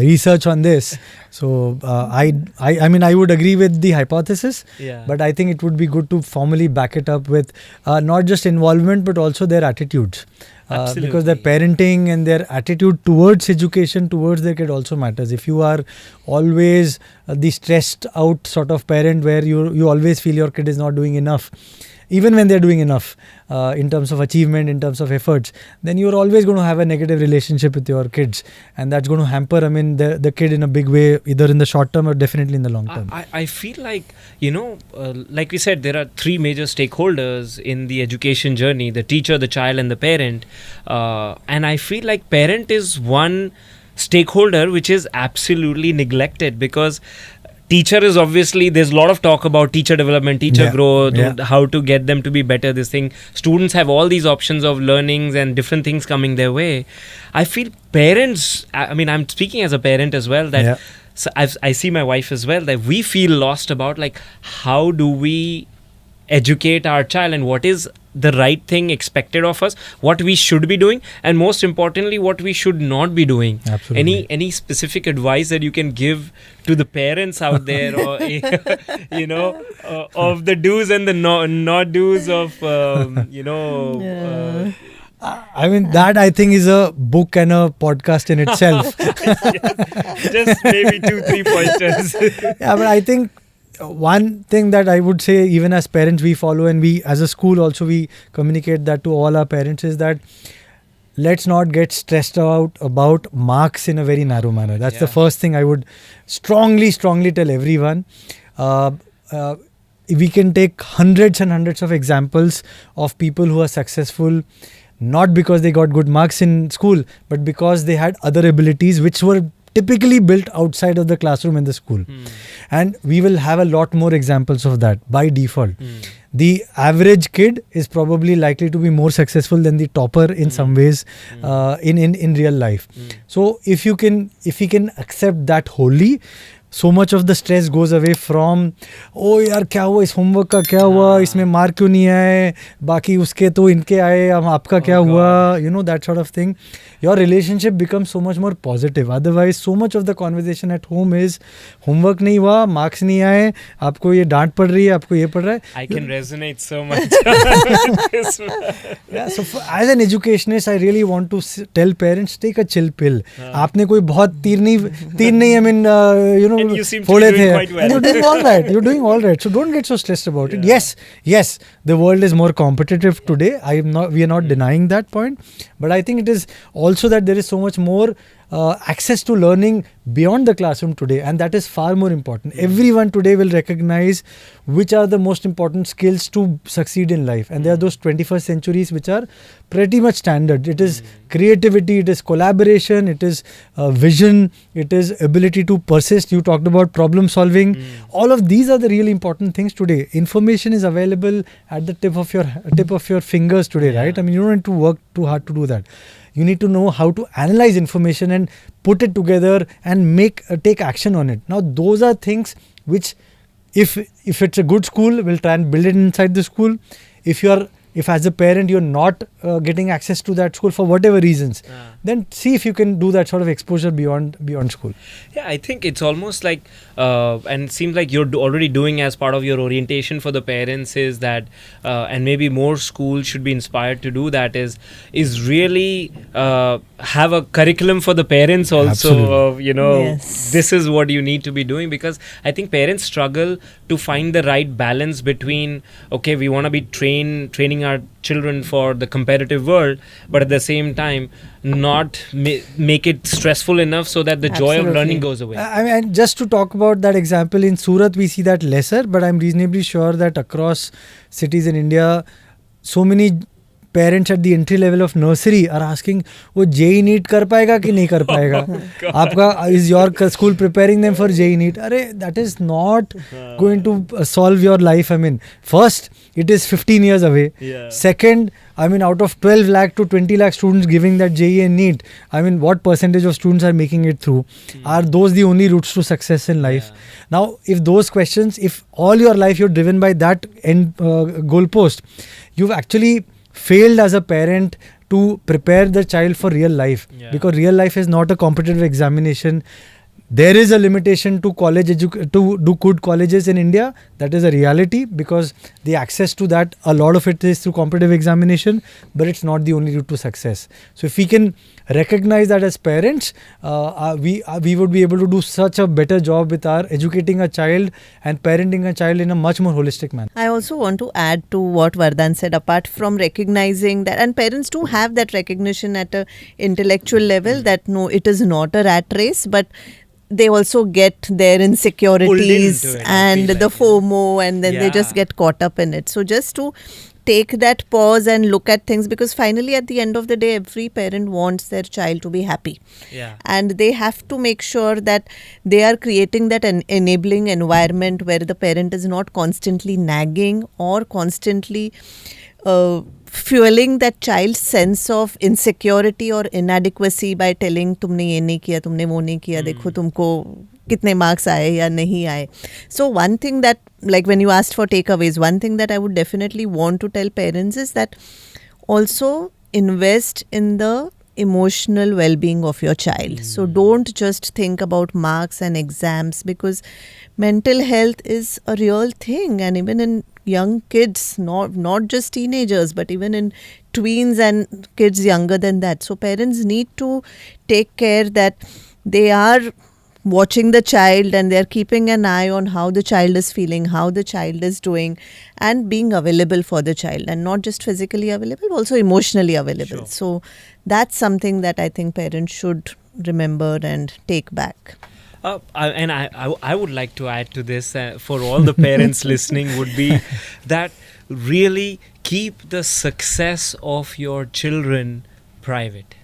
research on this. So I would agree with the hypothesis, but I think it would be good to formally back it up with not just involvement, but also their attitudes. Because their parenting and their attitude towards education, towards their kid also matters. If you are always the stressed out sort of parent, where you always feel your kid is not doing enough, even when they're doing enough in terms of achievement, in terms of efforts, then you're always going to have a negative relationship with your kids, and that's going to hamper the kid in a big way, either in the short term or definitely in the long term. I feel like, like we said, there are 3 major stakeholders in the education journey: the teacher, the child, and the parent. And I feel like parent is one stakeholder which is absolutely neglected, because teacher is obviously, there's a lot of talk about teacher development, teacher growth, how to get them to be better, this thing. Students have all these options of learnings and different things coming their way. I feel parents, I'm speaking as a parent as well, that so I see my wife as well, that we feel lost about, like, how do we educate our child, and what is the right thing expected of us, what we should be doing, and most importantly, what we should not be doing. Absolutely. Any specific advice that you can give to the parents out there, or of the do's and the not do's of that I think is a book and a podcast in itself. Just maybe 2-3 pointers. But I think one thing that I would say, even as parents, we follow, and we as a school also, we communicate that to all our parents, is that let's not get stressed out about marks in a very narrow manner. That's the first thing I would strongly tell everyone. We can take hundreds and hundreds of examples of people who are successful not because they got good marks in school, but because they had other abilities which were typically built outside of the classroom and the school. And we will have a lot more examples of that by default. The average kid is probably likely to be more successful than the topper in some ways in real life. So if we can accept that wholly, so much of the stress goes away from, oh यार क्या हुआ इस homework का, क्या हुआ इसमें mark क्यों नहीं आए, बाकी उसके तो इनके आए, अब आपका क्या हुआ, you know, that sort of thing. Your relationship becomes so much more positive. Otherwise, so much of the conversation at home is homework नहीं हुआ, marks नहीं आए, आपको ये डांट पड़ रही है, आपको ये पड़ रहा है. I can resonate so much with this. Yeah, so as an educationist, I really want to tell parents, take a chill pill. आपने कोई बहुत तीर नहीं I mean you know And you seem to be फोड़े doing थे. quite well. And you're doing all right. You're doing all right. So don't get so stressed about it. Yes, the world is more competitive today. We are not denying that point. But I think it is also that there is so much more access to learning beyond the classroom today, and that is far more important. Everyone today will recognize which are the most important skills to succeed in life, and there are those 21st centuries which are pretty much standard. It is creativity, it is collaboration, it is vision, it is ability to persist. You talked about problem solving. All of these are the really important things today. Information is available at the tip of your fingers today, right? I mean, you don't need to work too hard to do that. You need to know how to analyze information and put it together and take action on it. Now, those are things which, if it's a good school, we'll try and build it inside the school. If as a parent you're not getting access to that school for whatever reasons, then see if you can do that sort of exposure beyond school. Yeah, I think it's almost like, and it seems like you're already doing as part of your orientation for the parents is that, and maybe more schools should be inspired to do that, is really have a curriculum for the parents also of, you know, this is what you need to be doing, because I think parents struggle to find the right balance between, okay, we want to be training our children for the competitive world, but at the same time not make it stressful enough so that the joy of learning goes away. I mean, just to talk about that example, in Surat we see that lesser, but I'm reasonably sure that across cities in India, so many parents at the entry level of nursery are asking, वो JEE NEET कर पाएगा कि नहीं कर पाएगा? आपका is your school preparing them for JEE NEET? अरे, that is not going to solve your life. I mean, first, it is 15 years away. Second, I mean, out of 12 lakh to 20 lakh students giving that JEE and NEET, I mean, what percentage of students are making it through? Are those the only routes to success in life? Now, if those questions, if all your life you're driven by that end goalpost, you've actually failed as a parent to prepare the child for real life, because real life is not a competitive examination. There is a limitation to to do good colleges in India. That is a reality, because the access to that, a lot of it is through competitive examination, but it's not the only route to success. So if we can recognize that as parents, we would be able to do such a better job with our educating a child and parenting a child in a much more holistic manner. I also want to add to what Vardhan said, apart from recognizing that, and parents do have that recognition at a intellectual level that no, it is not a rat race, but they also get their insecurities and the FOMO, and then they just get caught up in it. So just to take that pause and look at things, because finally at the end of the day, every parent wants their child to be happy. And they have to make sure that they are creating that enabling environment where the parent is not constantly nagging or constantly fueling that child's sense of insecurity or inadequacy by telling तुमने ये नहीं किया, तुमने वो नहीं किया, देखो तुमको कितने marks आए या नहीं आए. So one thing that, like when you asked for takeaways, one thing that I would definitely want to tell parents is that also invest in the emotional well-being of your child. So don't just think about marks and exams, because mental health is a real thing, and even in young kids, not just teenagers, but even in tweens and kids younger than that. So parents need to take care that they are watching the child and they're keeping an eye on how the child is feeling, how the child is doing, and being available for the child, and not just physically available, also emotionally available. So that's something that I think parents should remember and take back. I would like to add to this for all the parents listening would be that really keep the success of your children private.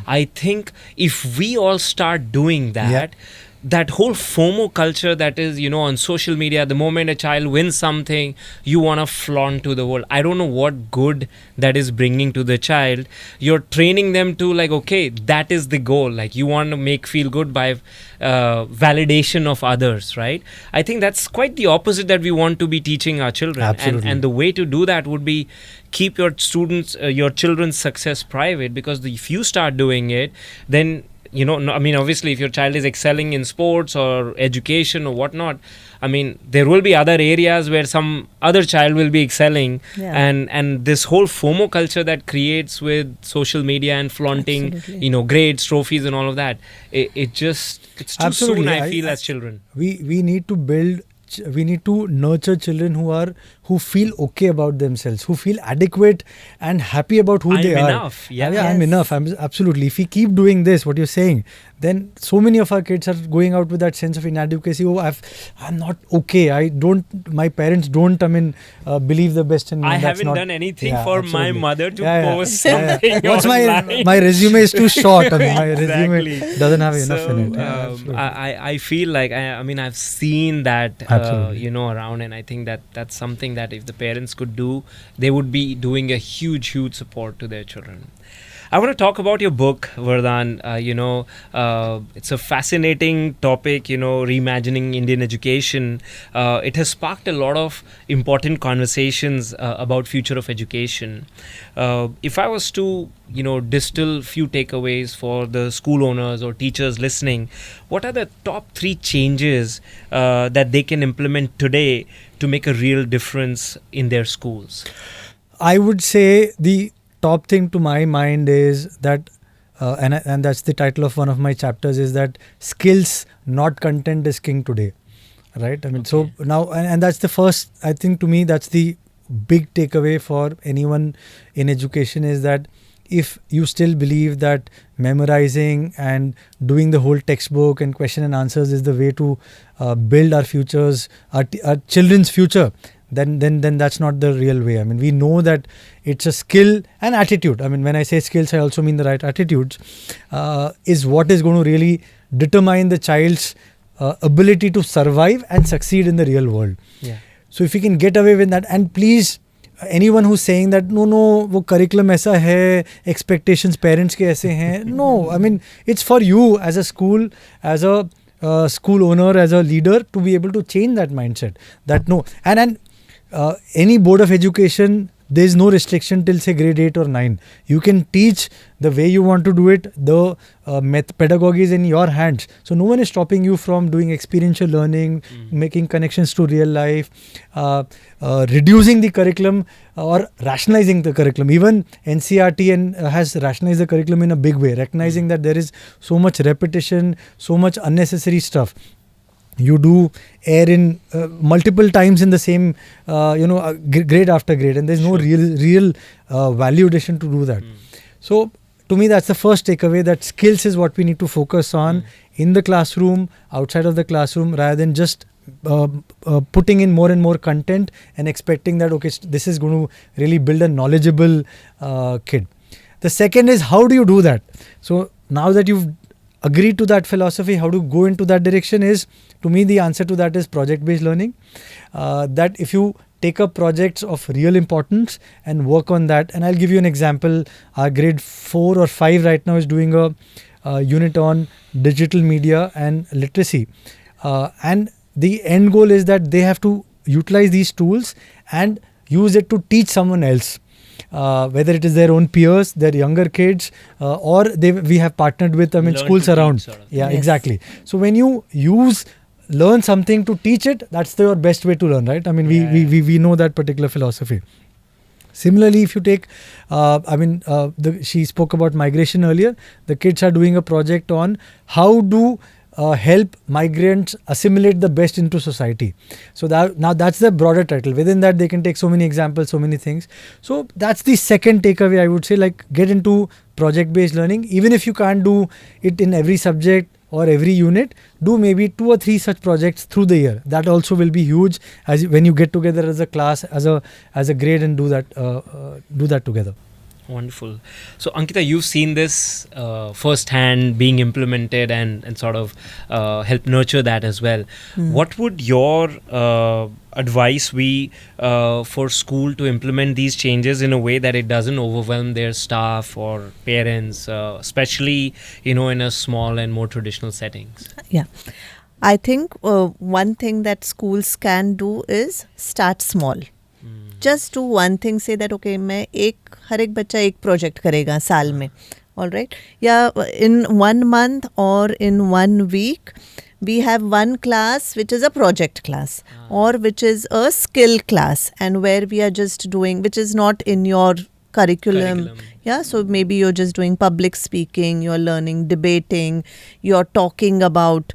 I think if we all start doing that, that whole FOMO culture that is, on social media, the moment a child wins something, you want to flaunt to the world. I don't know what good that is bringing to the child. You're training them to like, okay, that is the goal. Like you want to make feel good by validation of others, right? I think that's quite the opposite that we want to be teaching our children. Absolutely. And the way to do that would be keep your students, your children's success private, because if you start doing it, then obviously, if your child is excelling in sports or education or whatnot, there will be other areas where some other child will be excelling, and this whole FOMO culture that creates with social media and flaunting, Absolutely. grades, trophies, and all of that, it's too Absolutely. soon. I feel as children, we need to build. We need to nurture children who feel okay about themselves, who feel adequate and happy about who they are. enough. Yeah. I'm Yes. enough. Absolutely. If we keep doing this, what you're saying, then so many of our kids are going out with that sense of inadequacy. Oh, I'm not okay. My parents don't, believe the best in me. I That's haven't not- done anything Yeah, for my absolutely. mother to Yeah, yeah. post Yeah, something. yeah. What's online. my resume is too short. My resume Exactly. doesn't have enough So, in it. Yeah, absolutely. I feel like I've seen that Absolutely. around, and I think that's something that if the parents could do, they would be doing a huge support to their children. I want to talk about your book, Vardhan. It's a fascinating topic, reimagining Indian education. It has sparked a lot of important conversations about future of education. If I was to, distill few takeaways for the school owners or teachers listening, what are the top 3 changes that they can implement today to make a real difference in their schools? I would say the top thing to my mind is that, and that's the title of one of my chapters, is that skills, not content, is king today. Right? So now, and that's the first, I think to me, that's the big takeaway for anyone in education, is that if you still believe that memorizing and doing the whole textbook and question and answers is the way to build our futures, our children's future, then that's not the real way. We know that it's a skill and attitude. When I say skills, I also mean the right attitudes, is what is going to really determine the child's ability to survive and succeed in the real world. Yeah. So if we can get away with that, and please, anyone who's saying that no, वो curriculum ऐसा है, expectations parents के ऐसे हैं, no, it's for you as a school, as a school owner, as a leader, to be able to change that mindset. That no, and any board of education, there is no restriction till say grade 8 or 9. You can teach the way you want to do it. The pedagogy is in your hands. So no one is stopping you from doing experiential learning, making connections to real life, reducing the curriculum or rationalizing the curriculum. Even NCRT has rationalized the curriculum in a big way, recognizing that there is so much repetition, so much unnecessary stuff. You do air in multiple times in the same, grade after grade, and there's no real value addition to do that. So to me, that's the first takeaway, that skills is what we need to focus on in the classroom, outside of the classroom, rather than just putting in more and more content and expecting that, okay, this is going to really build a knowledgeable kid. The second is, how do you do that? So now that you've agreed to that philosophy, how to go into that direction is, to me, the answer to that is project-based learning. That if you take up projects of real importance and work on that, and I'll give you an example. Our grade 4 or 5 right now is doing a unit on digital media and literacy. And the end goal is that they have to utilize these tools and use it to teach someone else. Whether it is their own peers, their younger kids, or we have partnered with schools around. Sort of. Yeah, Yes. exactly. So when you learn something to teach it, that's your best way to learn, right? We know that particular philosophy. Similarly, if you take, she spoke about migration earlier. The kids are doing a project on how do help migrants assimilate the best into society. So that's the broader title. Within that, they can take so many examples, so many things. So that's the second takeaway, I would say, like get into project-based learning. Even if you can't do it in every subject or every unit, do maybe 2 or 3 such projects through the year. That also will be huge when you get together as a class, as a grade, and do that together. Wonderful. So, Ankita, you've seen this firsthand being implemented and sort of help nurture that as well. What would your advice be for school to implement these changes in a way that it doesn't overwhelm their staff or parents, especially, in a small and more traditional settings? Yeah. I think one thing that schools can do is start small. Just do one thing, say that okay, हर एक बच्चा एक project करेगा साल में, all right? या in 1 month or in 1 week, we have one class which is a project class or which is a skill class, and where we are just doing, which is not in your curriculum. Yeah, so maybe you're just doing public speaking, you're learning debating, you're talking about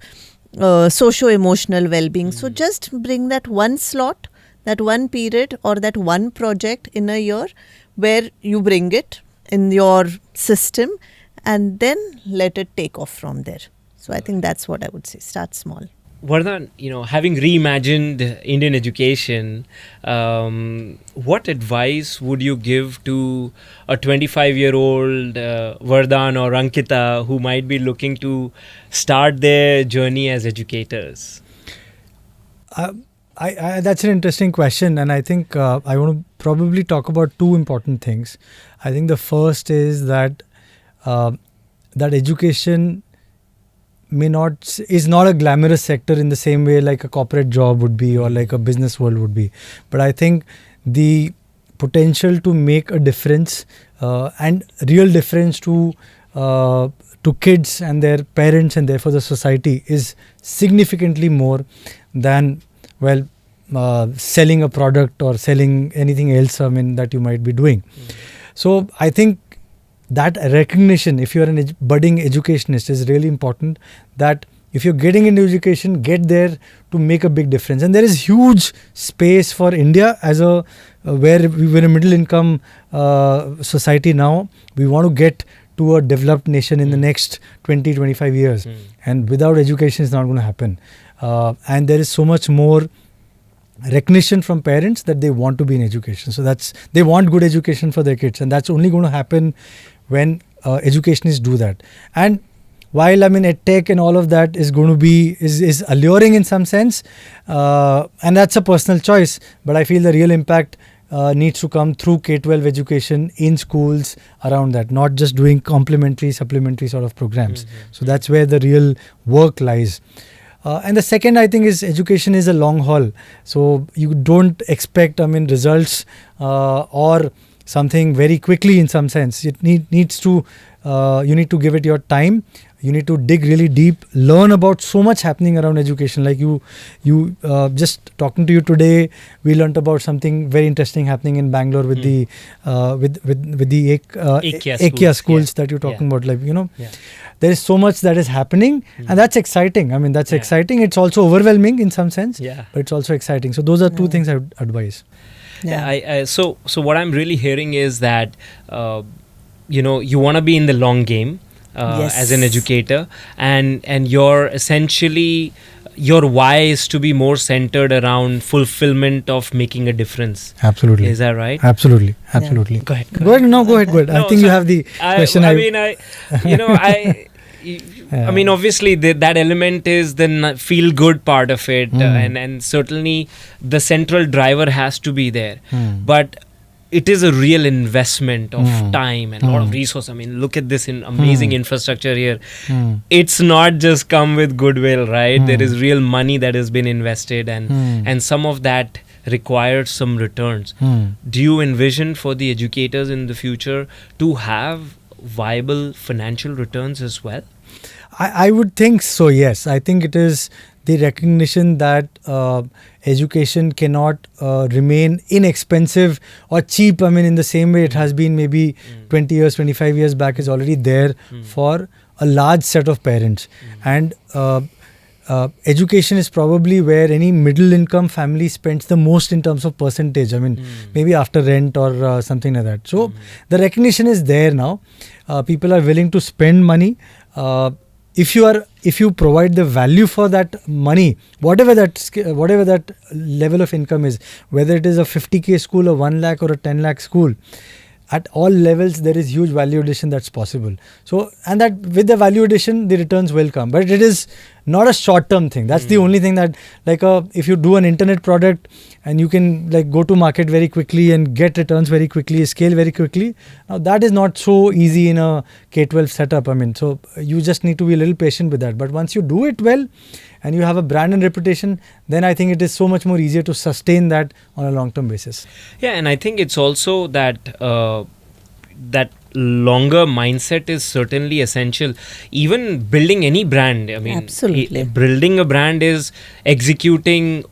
socio-emotional well-being. So just bring that one slot, that one period or that one project in a year where you bring it in your system and then let it take off from there. So I think that's what I would say. Start small. Vardhan, having reimagined Indian education, what advice would you give to a 25-year-old Vardhan or Ankita who might be looking to start their journey as educators? That's an interesting question, and I think I want to probably talk about 2 important things. I think the first is that education is not a glamorous sector in the same way like a corporate job would be or like a business world would be. But I think the potential to make a difference and real difference to kids and their parents and therefore the society is significantly more than selling a product or selling anything else that you might be doing. So I think that recognition, if you're a budding educationist, is really important. That if you're getting into education, get there to make a big difference. And there is huge space for India as where we're a middle income society now. We want to get to a developed nation in the next 20-25 years. And without education, it's not going to happen. And there is so much more recognition from parents that they want to be in education. So they want good education for their kids, and that's only going to happen when educationists do that. And while EdTech and all of that is going to be is alluring in some sense, and that's a personal choice, but I feel the real impact needs to come through K-12 education in schools around that, not just doing complementary, supplementary sort of programs. So that's where the real work lies. And the second, I think, is education is a long haul. So you don't expect, results or something very quickly in some sense. It needs to, you need to give it your time. You need to dig really deep, learn about so much happening around education. Like you just talking to you today, we learnt about something very interesting happening in Bangalore with the Ekya schools that you're talking about. There is so much that is happening, and that's exciting. That's exciting. It's also overwhelming in some sense, but it's also exciting. So those are 2 things I would advise. So what I'm really hearing is that you want to be in the long game. As an educator, and you're essentially, your why is to be more centered around fulfillment of making a differure. Absolutely. Is that right? Absolutely. Yeah. Go ahead. No, go ahead. I think you have the question. Obviously that element is the feel good part of it, and certainly the central driver has to be there. But it is a real investment of time and a lot of resource. Look at this amazing infrastructure here. It's not just come with goodwill, right? There is real money that has been invested, and some of that requires some returns. Do you envision for the educators in the future to have viable financial returns as well? I would think so, yes. I think it is the recognition that education cannot remain inexpensive or cheap. In the same way it has been maybe 20 years, 25 years back, is already there for a large set of parents. And education is probably where any middle income family spends the most in terms of percentage. I mean, maybe after rent or something like that. So the recognition is there now. People are willing to spend money. If you provide the value for that money, whatever that level of income is, whether it is a 50k school, a 1 lakh or a 10 lakh school, at all levels there is huge value addition that's possible. So, and that with the value addition the returns will come, but it is not a short term thing. That's the only thing that, like, if you do an internet product and you can like go to market very quickly and get returns very quickly, scale very quickly, now that is not so easy in a K-12 setup. I mean, so you just need to be a little patient with that, but once you do it well and you have a brand and reputation, then I think it is so much more easier to sustain that on a long-term basis. Yeah, and I think it's also that that longer mindset is certainly essential. Even building any brand, I mean, Absolutely. Building a brand is executing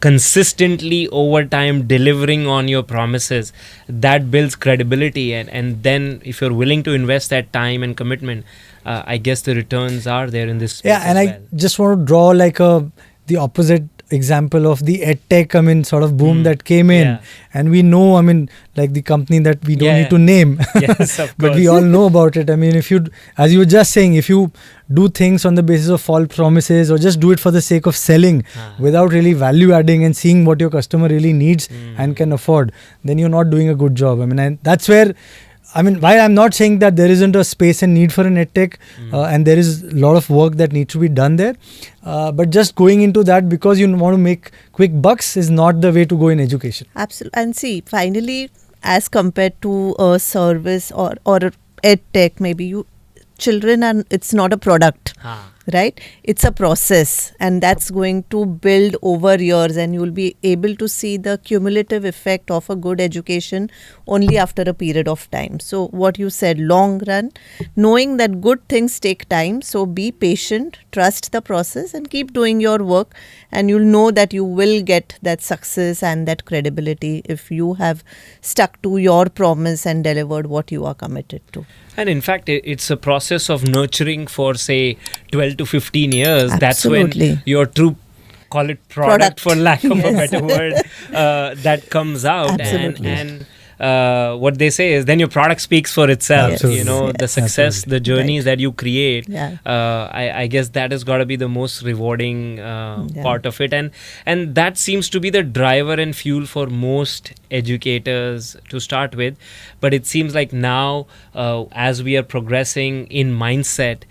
consistently over time, delivering on your promises. That builds credibility, and then if you're willing to invest that time and commitment, I guess the returns are there in this space. Yeah, and I just want to draw like the opposite example of the edtech, I mean, sort of boom that came in. Yeah. And we know, I mean, like the company that we don't need to name, Yes, of but we course. all know about it. I mean, if you, as you were just saying, if you do things on the basis of false promises or just do it for the sake of selling without really value adding and seeing what your customer really needs and can afford, then you're not doing a good job. I mean, and that's where, I mean, while I'm not saying that there isn't a space and need for an edtech, and there is a lot of work that needs to be done there, but just going into that because you want to make quick bucks is not the way to go in education. Absolutely. And see, finally, as compared to a service or ed tech, maybe children are, it's not a product. Right? It's a process, and that's going to build over years, and you'll be able to see the cumulative effect of a good education only after a period of time. So what you said, long run, knowing that good things take time, so be patient, trust the process and keep doing your work, and you'll know that you will get that success and that credibility if you have stuck to your promise and delivered what you are committed to. And in fact, it's a process of nurturing for, say, 12 to 15 years. Absolutely. That's when your true, call it product for lack of a better word, that comes out. Absolutely. And what they say is then your product speaks for itself. Absolutely. You know, the success, Absolutely. the journeys that you create. Yeah. I guess that has got to be the most rewarding part of it. And that seems to be the driver and fuel for most educators to start with. But it seems like now, as we are progressing in mindset,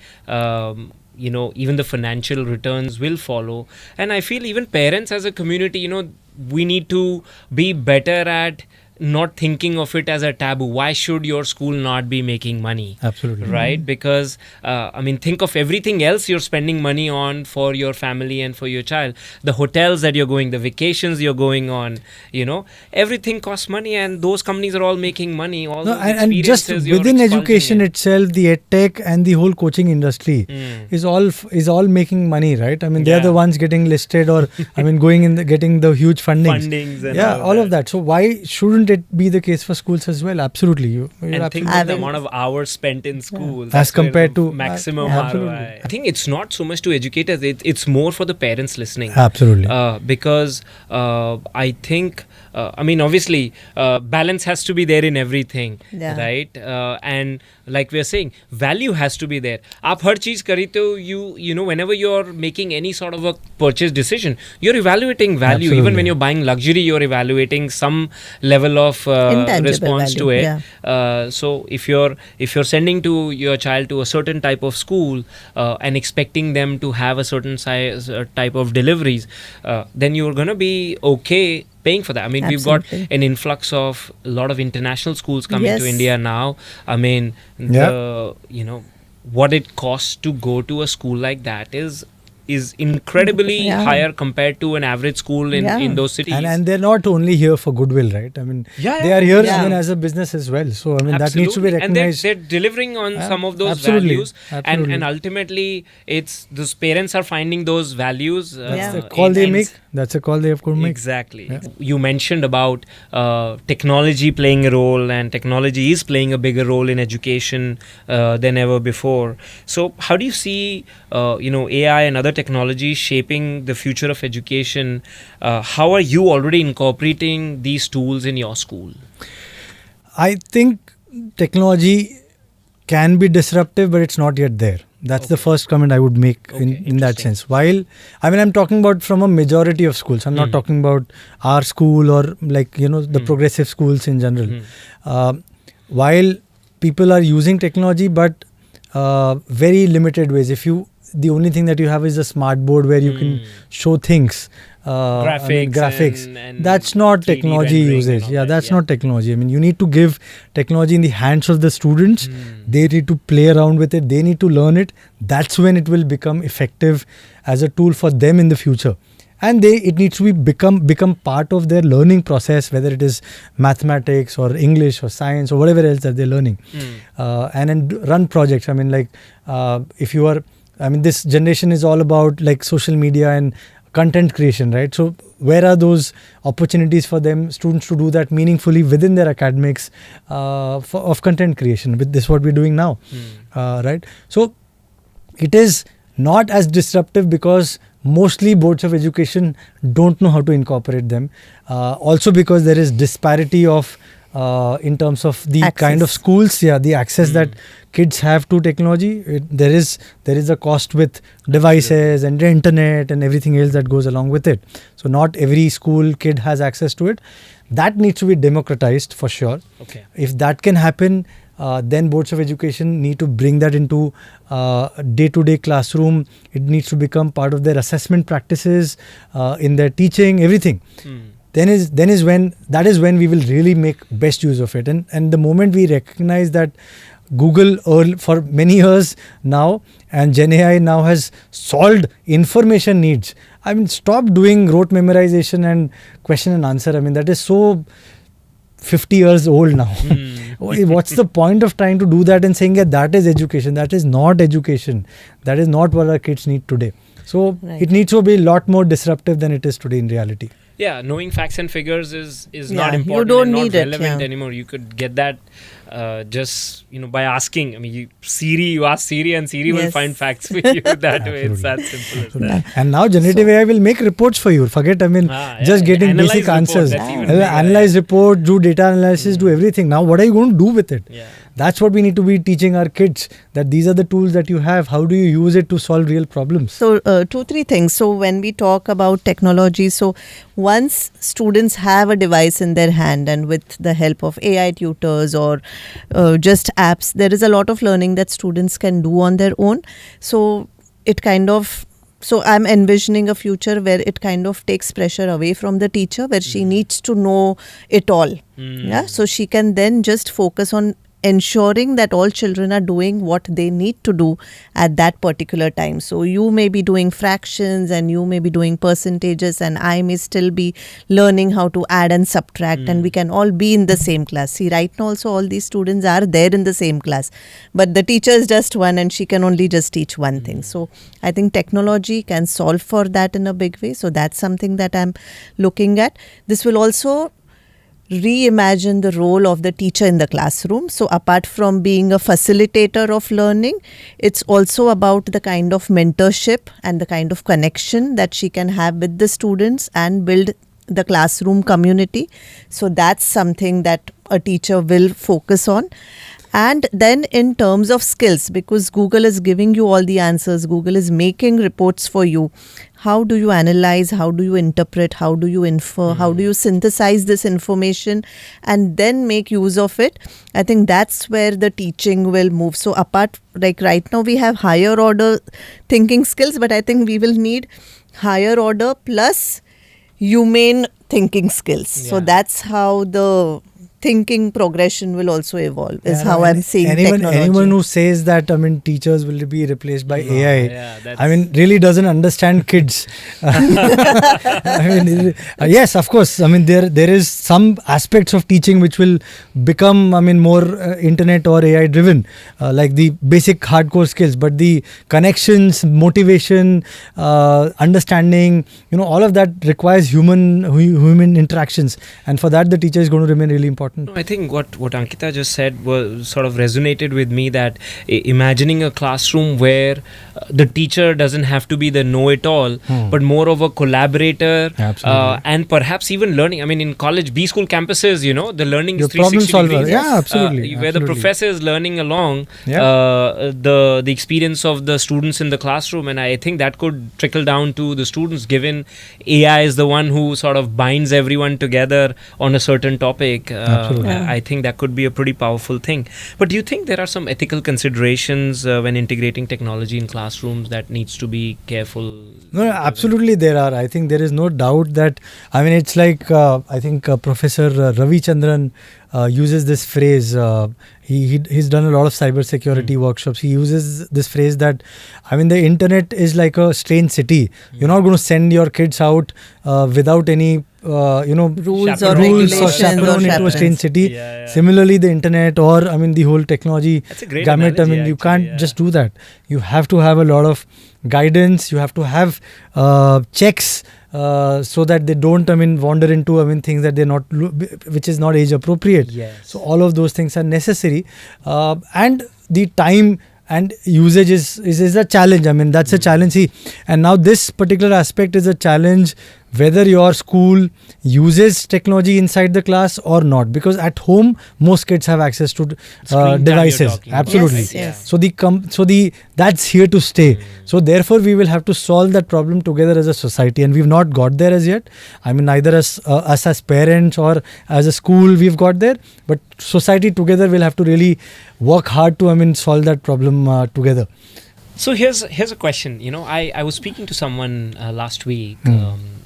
you know, even the financial returns will follow. And I feel even parents as a community, you know, we need to be better at not thinking of it as a taboo. Why should your school not be making money? Absolutely. Right? Because, I mean, think of everything else you're spending money on for your family and for your child. The hotels that you're going, the vacations you're going on, you know, everything costs money, and those companies are all making money. All No, those and just experiences you're within expunging education in. itself, the edtech and the whole coaching industry is all making money, right? I mean, they are the ones getting listed, or I mean, going in getting the huge fundings. Fundings and all of that. So why shouldn't it be the case for schools as well? Absolutely, you're And think absolutely of the amount of hours spent in school. As That's where compared the to- maximum absolutely. ROI. I think it's not so much to educators, it's more for the parents listening. absolutely. Because I think, I mean, obviously, balance has to be there in everything, Yeah. right? And like we are saying, value has to be there. आप हर चीज करी तो you know, whenever you're making any sort of a purchase decision, you're evaluating value. Even Absolutely. when you're buying luxury, you're evaluating some level of Intangible response to value, it. So if you're sending to your child to a certain type of school and expecting them to have a certain size type of deliveries, then you're gonna be okay paying for that. I mean, we've got Absolutely. an influx of a lot of international schools coming to Yes. India now. I mean, you know, what it costs to go to a school like that is incredibly Yeah. higher compared to an average school in Yeah. those cities. And they're not only here for goodwill, right? I mean, Yeah, they yeah. are here Yeah. I mean, as a business as well. So I mean, that needs to be Absolutely. And recognized. they're delivering on Yeah, some of those absolutely. values, Absolutely. and ultimately it's those parents are finding those values. That's the call they in- make. That's a call they have to make. Exactly. Yeah. You mentioned about technology playing a role, and technology is playing a bigger role in education than ever before. So how do you see you know, AI and other technology shaping the future of education, how are you already incorporating these tools in your school? I think technology can be disruptive, but it's not yet there. That's the first comment I would make in that interesting. sense. While, I mean, I'm talking about from a majority of schools. I'm not talking about our school or like, the progressive schools in general. While people are using technology, but very limited ways. The only thing that you have is a smart board where you can show things. Graphics. And That's not 3D technology rendering usage. and all Yeah, that, that's not technology. I mean, you need to give technology in the hands of the students. They need to play around with it. They need to learn it. That's when it will become effective as a tool for them in the future. And it needs to become part of their learning process, whether it is mathematics or English or science or whatever else that they're learning. And then run projects. I mean, like this generation is all about like social media and content creation, right? So where are those opportunities for them, students, to do that meaningfully within their academics of content creation? With this, what we're doing now, right? So it is not as disruptive because mostly boards of education don't know how to incorporate them. Also because there is disparity of in terms of the Access. kind of schools, the access that kids have to technology. There is a cost with devices and the internet and everything else that goes along with it. So not every school kid has access to it. That needs to be democratized for sure. Okay. If that can happen, then boards of education need to bring that into day-to-day classroom. It needs to become part of their assessment practices, in their teaching, everything. That is when we will really make best use of it. And the moment we recognize that Google for many years now and Gen AI now has solved information needs. I mean, stop doing rote memorization and question and answer. I mean, that is so 50 years old now. What's the point of trying to do that and saying that is education? That is not education. That is not what our kids need today. So it needs to be a lot more disruptive than it is today in reality. Yeah, knowing facts and figures is not Yeah, important you don't and not need it, relevant yeah. anymore. You could get that just by asking. I mean, you ask Siri and Siri will Yes. find facts for you that way. It's that simple as that. And now generative AI will make reports for you. Forget, just getting Analyze basic report, answers. that's even It'll bigger, analyze report, do data analysis, do everything. Now what are you going to do with it? Yeah. That's what we need to be teaching our kids, that these are the tools that you have. How do you use it to solve real problems? So 2-3 things. So when we talk about technology, so once students have a device in their hand and with the help of AI tutors or just apps, there is a lot of learning that students can do on their own. So I'm envisioning a future where it kind of takes pressure away from the teacher, where she needs to know it all. Yeah, so she can then just focus on ensuring that all children are doing what they need to do at that particular time. So you may be doing fractions and you may be doing percentages and I may still be learning how to add and subtract, and we can all be in the same class. See, right now also all these students are there in the same class, but the teacher is just one and she can only just teach one thing. So I think technology can solve for that in a big way. So that's something that I'm looking at. This will also reimagine the role of the teacher in the classroom. So apart from being a facilitator of learning, it's also about the kind of mentorship and the kind of connection that she can have with the students and build the classroom community. So that's something that a teacher will focus on. And then in terms of skills, because Google is giving you all the answers, Google is making reports for you. How do you analyze? How do you interpret? How do you infer? How do you synthesize this information and then make use of it? I think that's where the teaching will move. So apart, like right now we have higher order thinking skills, but I think we will need higher order plus humane thinking skills. So that's how the thinking progression will also evolve, is how I'm seeing technology. Anyone who says that, teachers will be replaced by AI, that's really doesn't understand kids. Yes, of course. There is some aspects of teaching which will become, more internet or AI driven, like the basic hardcore skills, but the connections, motivation, understanding, all of that requires human interactions. And for that, the teacher is going to remain really important. important. I think what Ankita just said was sort of resonated with me, that imagining a classroom where the teacher doesn't have to be the know-it-all, but more of a collaborator, Absolutely. and perhaps even learning. I mean, in college, B-school campuses, you know, the learning Your is 360 problem solver. degrees. Yeah, absolutely. Where the absolutely. professor is learning along Yeah. the experience of the students in the classroom, and I think that could trickle down to the students, given AI is the one who sort of binds everyone together on a certain topic. Absolutely. I think that could be a pretty powerful thing. But do you think there are some ethical considerations when integrating technology in classrooms that needs to be careful? No, absolutely there are. I think there is no doubt that, I mean, it's like, I think Professor Ravi Chandran uses this phrase. He's done a lot of cybersecurity workshops. He uses this phrase that, I mean, the internet is like a strange city. You're not going to send your kids out without any Rules or Chaperone. rules or regulations chaperone into a strange city. Yeah. Similarly, the internet, or I mean the whole technology That's a great gamut, I analogy, mean, you actually, can't yeah. just do that. You have to have a lot of guidance. You have to have checks so that they don't, I mean, wander into, I mean, things that they're not, which is not age appropriate. Yes. So all of those things are necessary, and the time and usage is a challenge. I mean, that's a challenge. See, and now this particular aspect is a challenge whether your school uses technology inside the class or not, because at home most kids have access to Screen time you're devices. talking about, Absolutely. Yes, yes. So the that's here to stay. So therefore we will have to solve that problem together as a society, and we've not got there as yet. I mean, neither as us as parents or as a school we've got there, but society together will have to really work hard to, I mean, solve that problem together. So here's a question. You know, I was speaking to someone last week,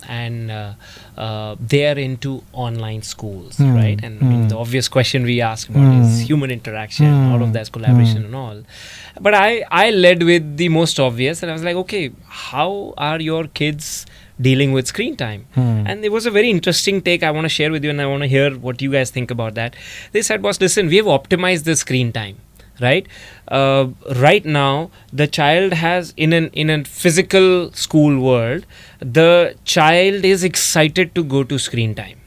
and they are into online schools, right? And I mean, the obvious question we ask about is human interaction, all of that collaboration and all. But I led with the most obvious, and I was like, okay, how are your kids dealing with screen time? And there was a very interesting take I want to share with you, and I want to hear what you guys think about that. They said, boss, listen, we have optimized the screen time. Right, right now the child has in a physical school world, the child is excited to go to screen time.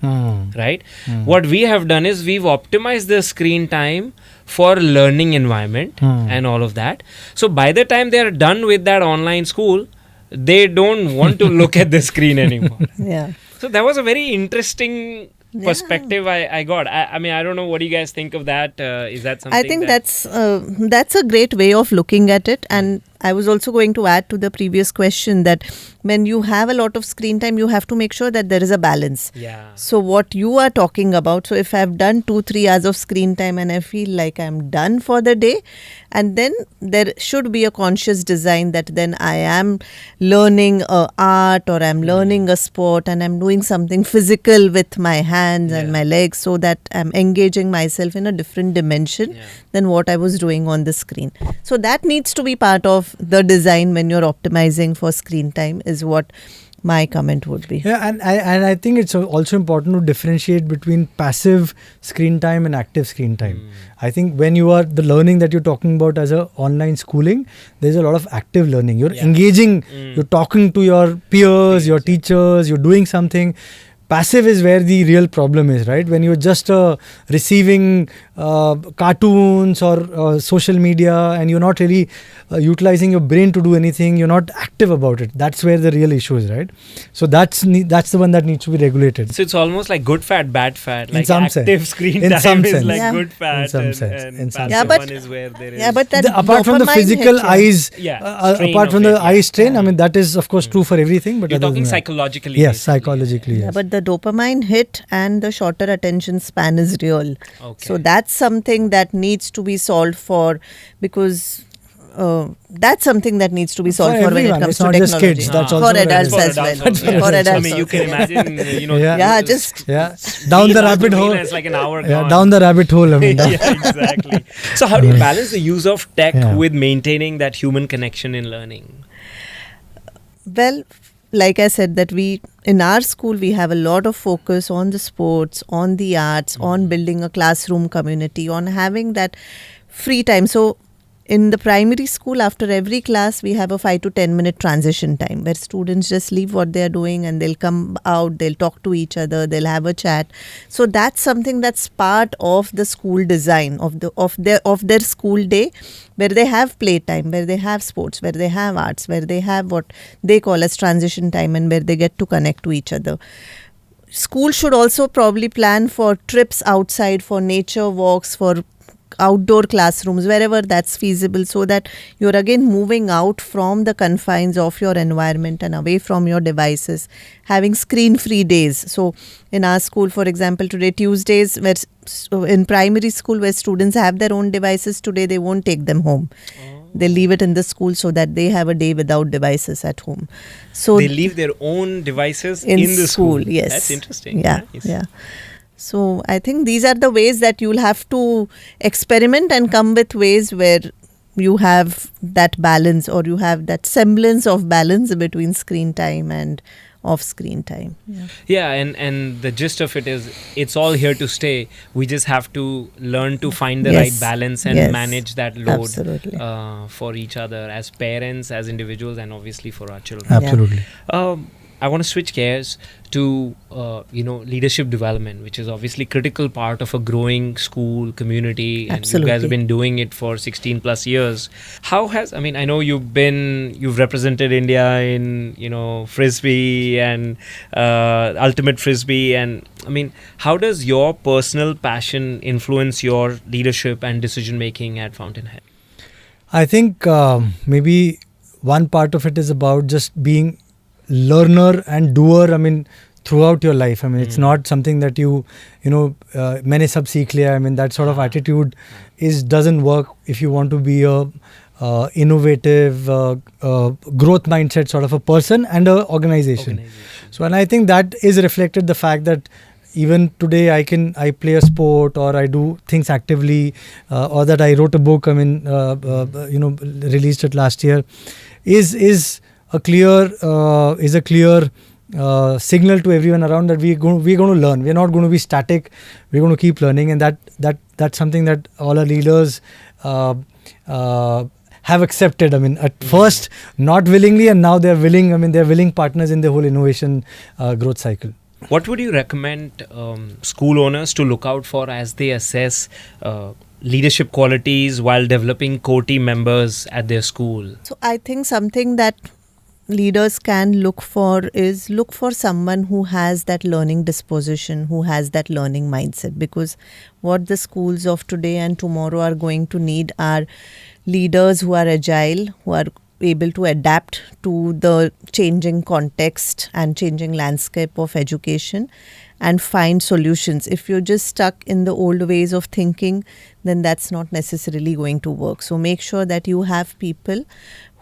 Right. What we have done is we've optimized the screen time for learning environment and all of that. So by the time they are done with that online school, they don't want to look at the screen anymore. Yeah. So that was a very interesting perspective I got. I mean, I don't know, what do you guys think of that? Is that something I think that's a great way of looking at it. And I was also going to add to the previous question that when you have a lot of screen time, you have to make sure that there is a balance. Yeah. So what you are talking about, so if I've done 2-3 hours of screen time and I feel like I'm done for the day, and then there should be a conscious design that then I am learning art, or I'm learning a sport, and I'm doing something physical with my hands and my legs, so that I'm engaging myself in a different dimension than what I was doing on the screen. So that needs to be part of the design when you're optimizing for screen time, is what my comment would be. Yeah, and I think it's also important to differentiate between passive screen time and active screen time. I think when you are the learning that you're talking about as a online schooling, there's a lot of active learning. You're engaging, you're talking to your peers, your teachers, you're doing something. Passive is where the real problem is, right? When you're just receiving cartoons or social media, and you're not really utilizing your brain to do anything, you're not active about it. That's where the real issue is, right? So that's the one that needs to be regulated. So it's almost like good fat, bad fat. Like In some active sense. screen In time some is sense. like Yeah. good fat, In some and, sense. and In some passive sense. one is where there is. Yeah, but that Apart from the dopamine physical hit, eyes, strain apart from of the it, eye strain, I mean, that is of course true for everything. But You're other talking than that- psychologically. Yes, basically. psychologically. Yeah, Yes. but the dopamine hit and the shorter attention span is real. Okay. So that's something that needs to be solved for, because that's something that needs to be solved for when it everyone. comes It's to not just technology. kids, that's for also for adults everyone. as well. adults Yeah, also. for adults I mean, you also, can yeah. imagine, you know. Yeah. Yeah, just Yeah, down the rabbit hole. It's like an hour Yeah, gone. down the rabbit hole. I mean, Yeah, exactly. So how do you balance the use of tech Yeah. with maintaining that human connection in learning? well, like I said, that we in our school we have a lot of focus on the sports, on the arts, on building a classroom community, on having that free time. So in the primary school, after every class, we have a 5 to 10 minute transition time where students just leave what they are doing and they'll come out, they'll talk to each other, they'll have a chat. So that's something that's part of the school design of their school day, where they have playtime, where they have sports, where they have arts, where they have what they call as transition time, and where they get to connect to each other. School should also probably plan for trips outside, for nature walks, for outdoor classrooms, wherever that's feasible, so that you're again moving out from the confines of your environment and away from your devices, having screen-free days. So in our school, for example, today, Tuesdays, in primary school where students have their own devices, today they won't take them home. They leave it in the school so that they have a day without devices at home. So they leave their own devices in the school. Yes, that's interesting. Yeah, Nice. yeah. So I think these are the ways that you'll have to experiment and come with ways where you have that balance, or you have that semblance of balance between screen time and off-screen time. Yeah, and the gist of it is, it's all here to stay. We just have to learn to find the right balance and manage that load for each other as parents, as individuals, and obviously for our children. Absolutely. I want to switch gears to leadership development, which is obviously critical part of a growing school community. And you guys have been doing it for 16 plus years. How has, I know you've represented India in Frisbee and ultimate Frisbee, and how does your personal passion influence your leadership and decision making at Fountainhead? I think maybe one part of it is about just being learner and doer, throughout your life. It's not something that maine sab seekh liya. That sort of attitude doesn't work if you want to be a innovative, growth mindset sort of a person and a organization. So, and I think that is reflected the fact that even today I play a sport, or I do things actively, or that I wrote a book, released it last year, is a clear signal to everyone around that we're going to learn. We're not going to be static. We're going to keep learning, and that's something that all our leaders have accepted. At first not willingly, and now they're willing. They're willing partners in the whole innovation growth cycle. What would you recommend school owners to look out for as they assess leadership qualities while developing core team members at their school? So I think something that leaders can look for is look for someone who has that learning disposition, who has that learning mindset, because what the schools of today and tomorrow are going to need are leaders who are agile, who are able to adapt to the changing context and changing landscape of education and find solutions. If you're just stuck in the old ways of thinking, then that's not necessarily going to work. So make sure that you have people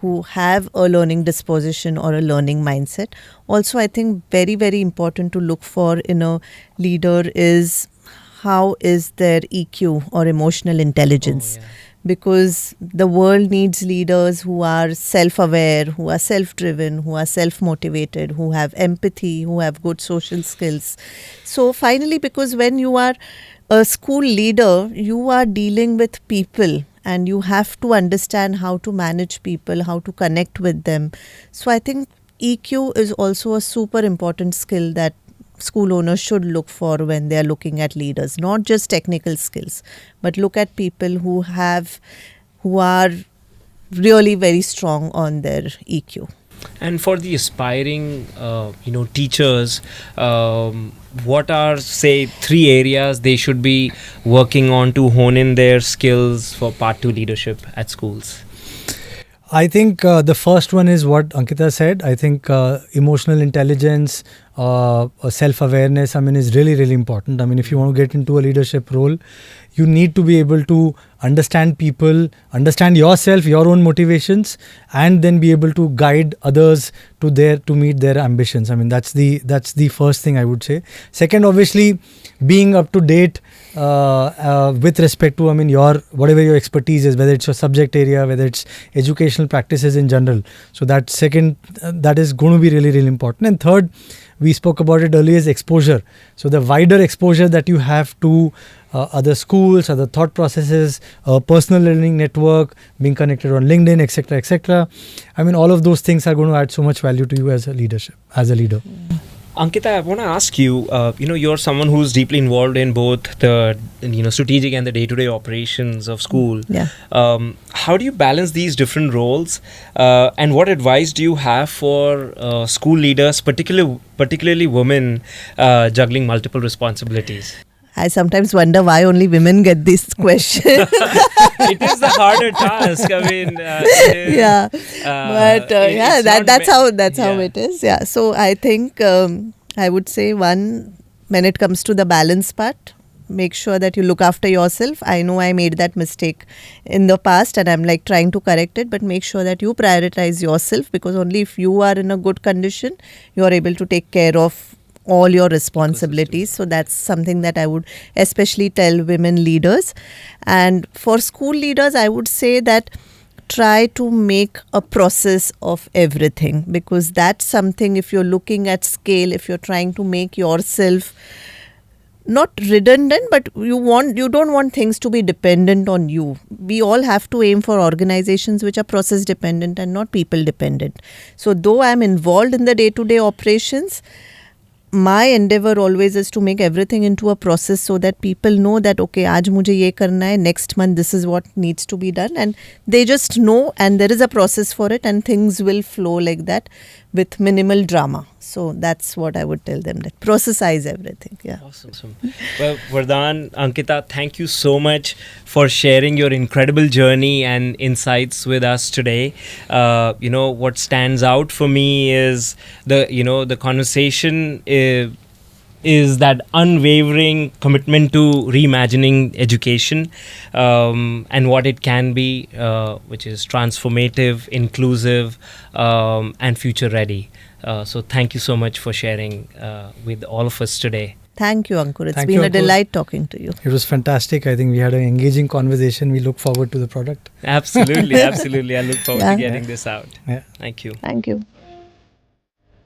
who have a learning disposition or a learning mindset. Also, I think very, very important to look for in a leader is how is their EQ or emotional intelligence. Because the world needs leaders who are self-aware, who are self-driven, who are self-motivated, who have empathy, who have good social skills. So finally, because when you are a school leader, you are dealing with people, and you have to understand how to manage people, how to connect with them. So I think EQ is also a super important skill that school owners should look for when they are looking at leaders. Not just technical skills, but look at people who are really very strong on their EQ. And for the aspiring, teachers, what are, say, 3 areas they should be working on to hone in their skills for Part 2 leadership at schools? I think the first one is what Ankita said. I think emotional intelligence, self-awareness, is really, really important. If you want to get into a leadership role, you need to be able to understand people, understand yourself, your own motivations, and then be able to guide others to meet their ambitions. That's the first thing I would say. Second, obviously, being up to date with respect to your whatever your expertise is, whether it's your subject area, whether it's educational practices in general. So that second, that is going to be really, really important. And third, we spoke about it earlier, is exposure. So the wider exposure that you have to other schools, other thought processes, personal learning network, being connected on LinkedIn, etc., etc. I mean, all of those things are going to add so much value to you as a leader. Ankita, I want to ask you, you're someone who's deeply involved in both the, strategic and the day-to-day operations of school. Yeah. How do you balance these different roles? And what advice do you have for school leaders, particularly women, juggling multiple responsibilities? I sometimes wonder why only women get this question. It is the harder task. I mean, Yeah, but yeah, that's how it is. Yeah, so I think I would say, one, when it comes to the balance part, make sure that you look after yourself. I know I made that mistake in the past and I'm like trying to correct it, but make sure that you prioritize yourself, because only if you are in a good condition, you are able to take care of all your responsibilities. So that's something that I would especially tell women leaders. And for school leaders, I would say that try to make a process of everything, because that's something, if you're looking at scale, if you're trying to make yourself not redundant, but you don't want things to be dependent on you. We all have to aim for organizations which are process dependent and not people dependent. So though I'm involved in the day-to-day operations, my endeavor always is to make everything into a process, so that people know that, okay, aaj mujhe ye karna hai, next month this is what needs to be done, and they just know, and there is a process for it, and things will flow like that with minimal drama. So that's what I would tell them, that processize everything. Yeah. Awesome. Well, Vardhan, Ankita, thank you so much for sharing your incredible journey and insights with us today. What stands out for me is the conversation is that unwavering commitment to reimagining education and what it can be, which is transformative, inclusive, and future ready. So thank you so much for sharing with all of us today. Thank you, Ankur. It's Thank been you, a Ankur. delight talking to you. It was fantastic. I think we had an engaging conversation. We look forward to the product. Absolutely. I look forward Yeah. to getting this out. Yeah. Thank you. Thank you.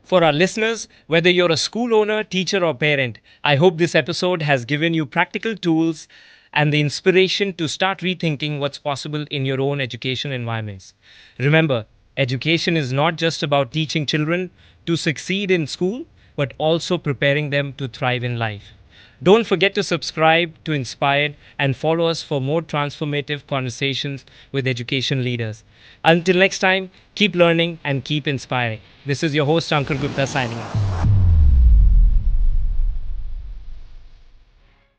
For our listeners, whether you're a school owner, teacher, or parent, I hope this episode has given you practical tools and the inspiration to start rethinking what's possible in your own education environments. Remember, education is not just about teaching children to succeed in school, but also preparing them to thrive in life. Don't forget to subscribe to Inspired and follow us for more transformative conversations with education leaders. Until next time, keep learning and keep inspiring. This is your host, Ankur Gupta, signing off.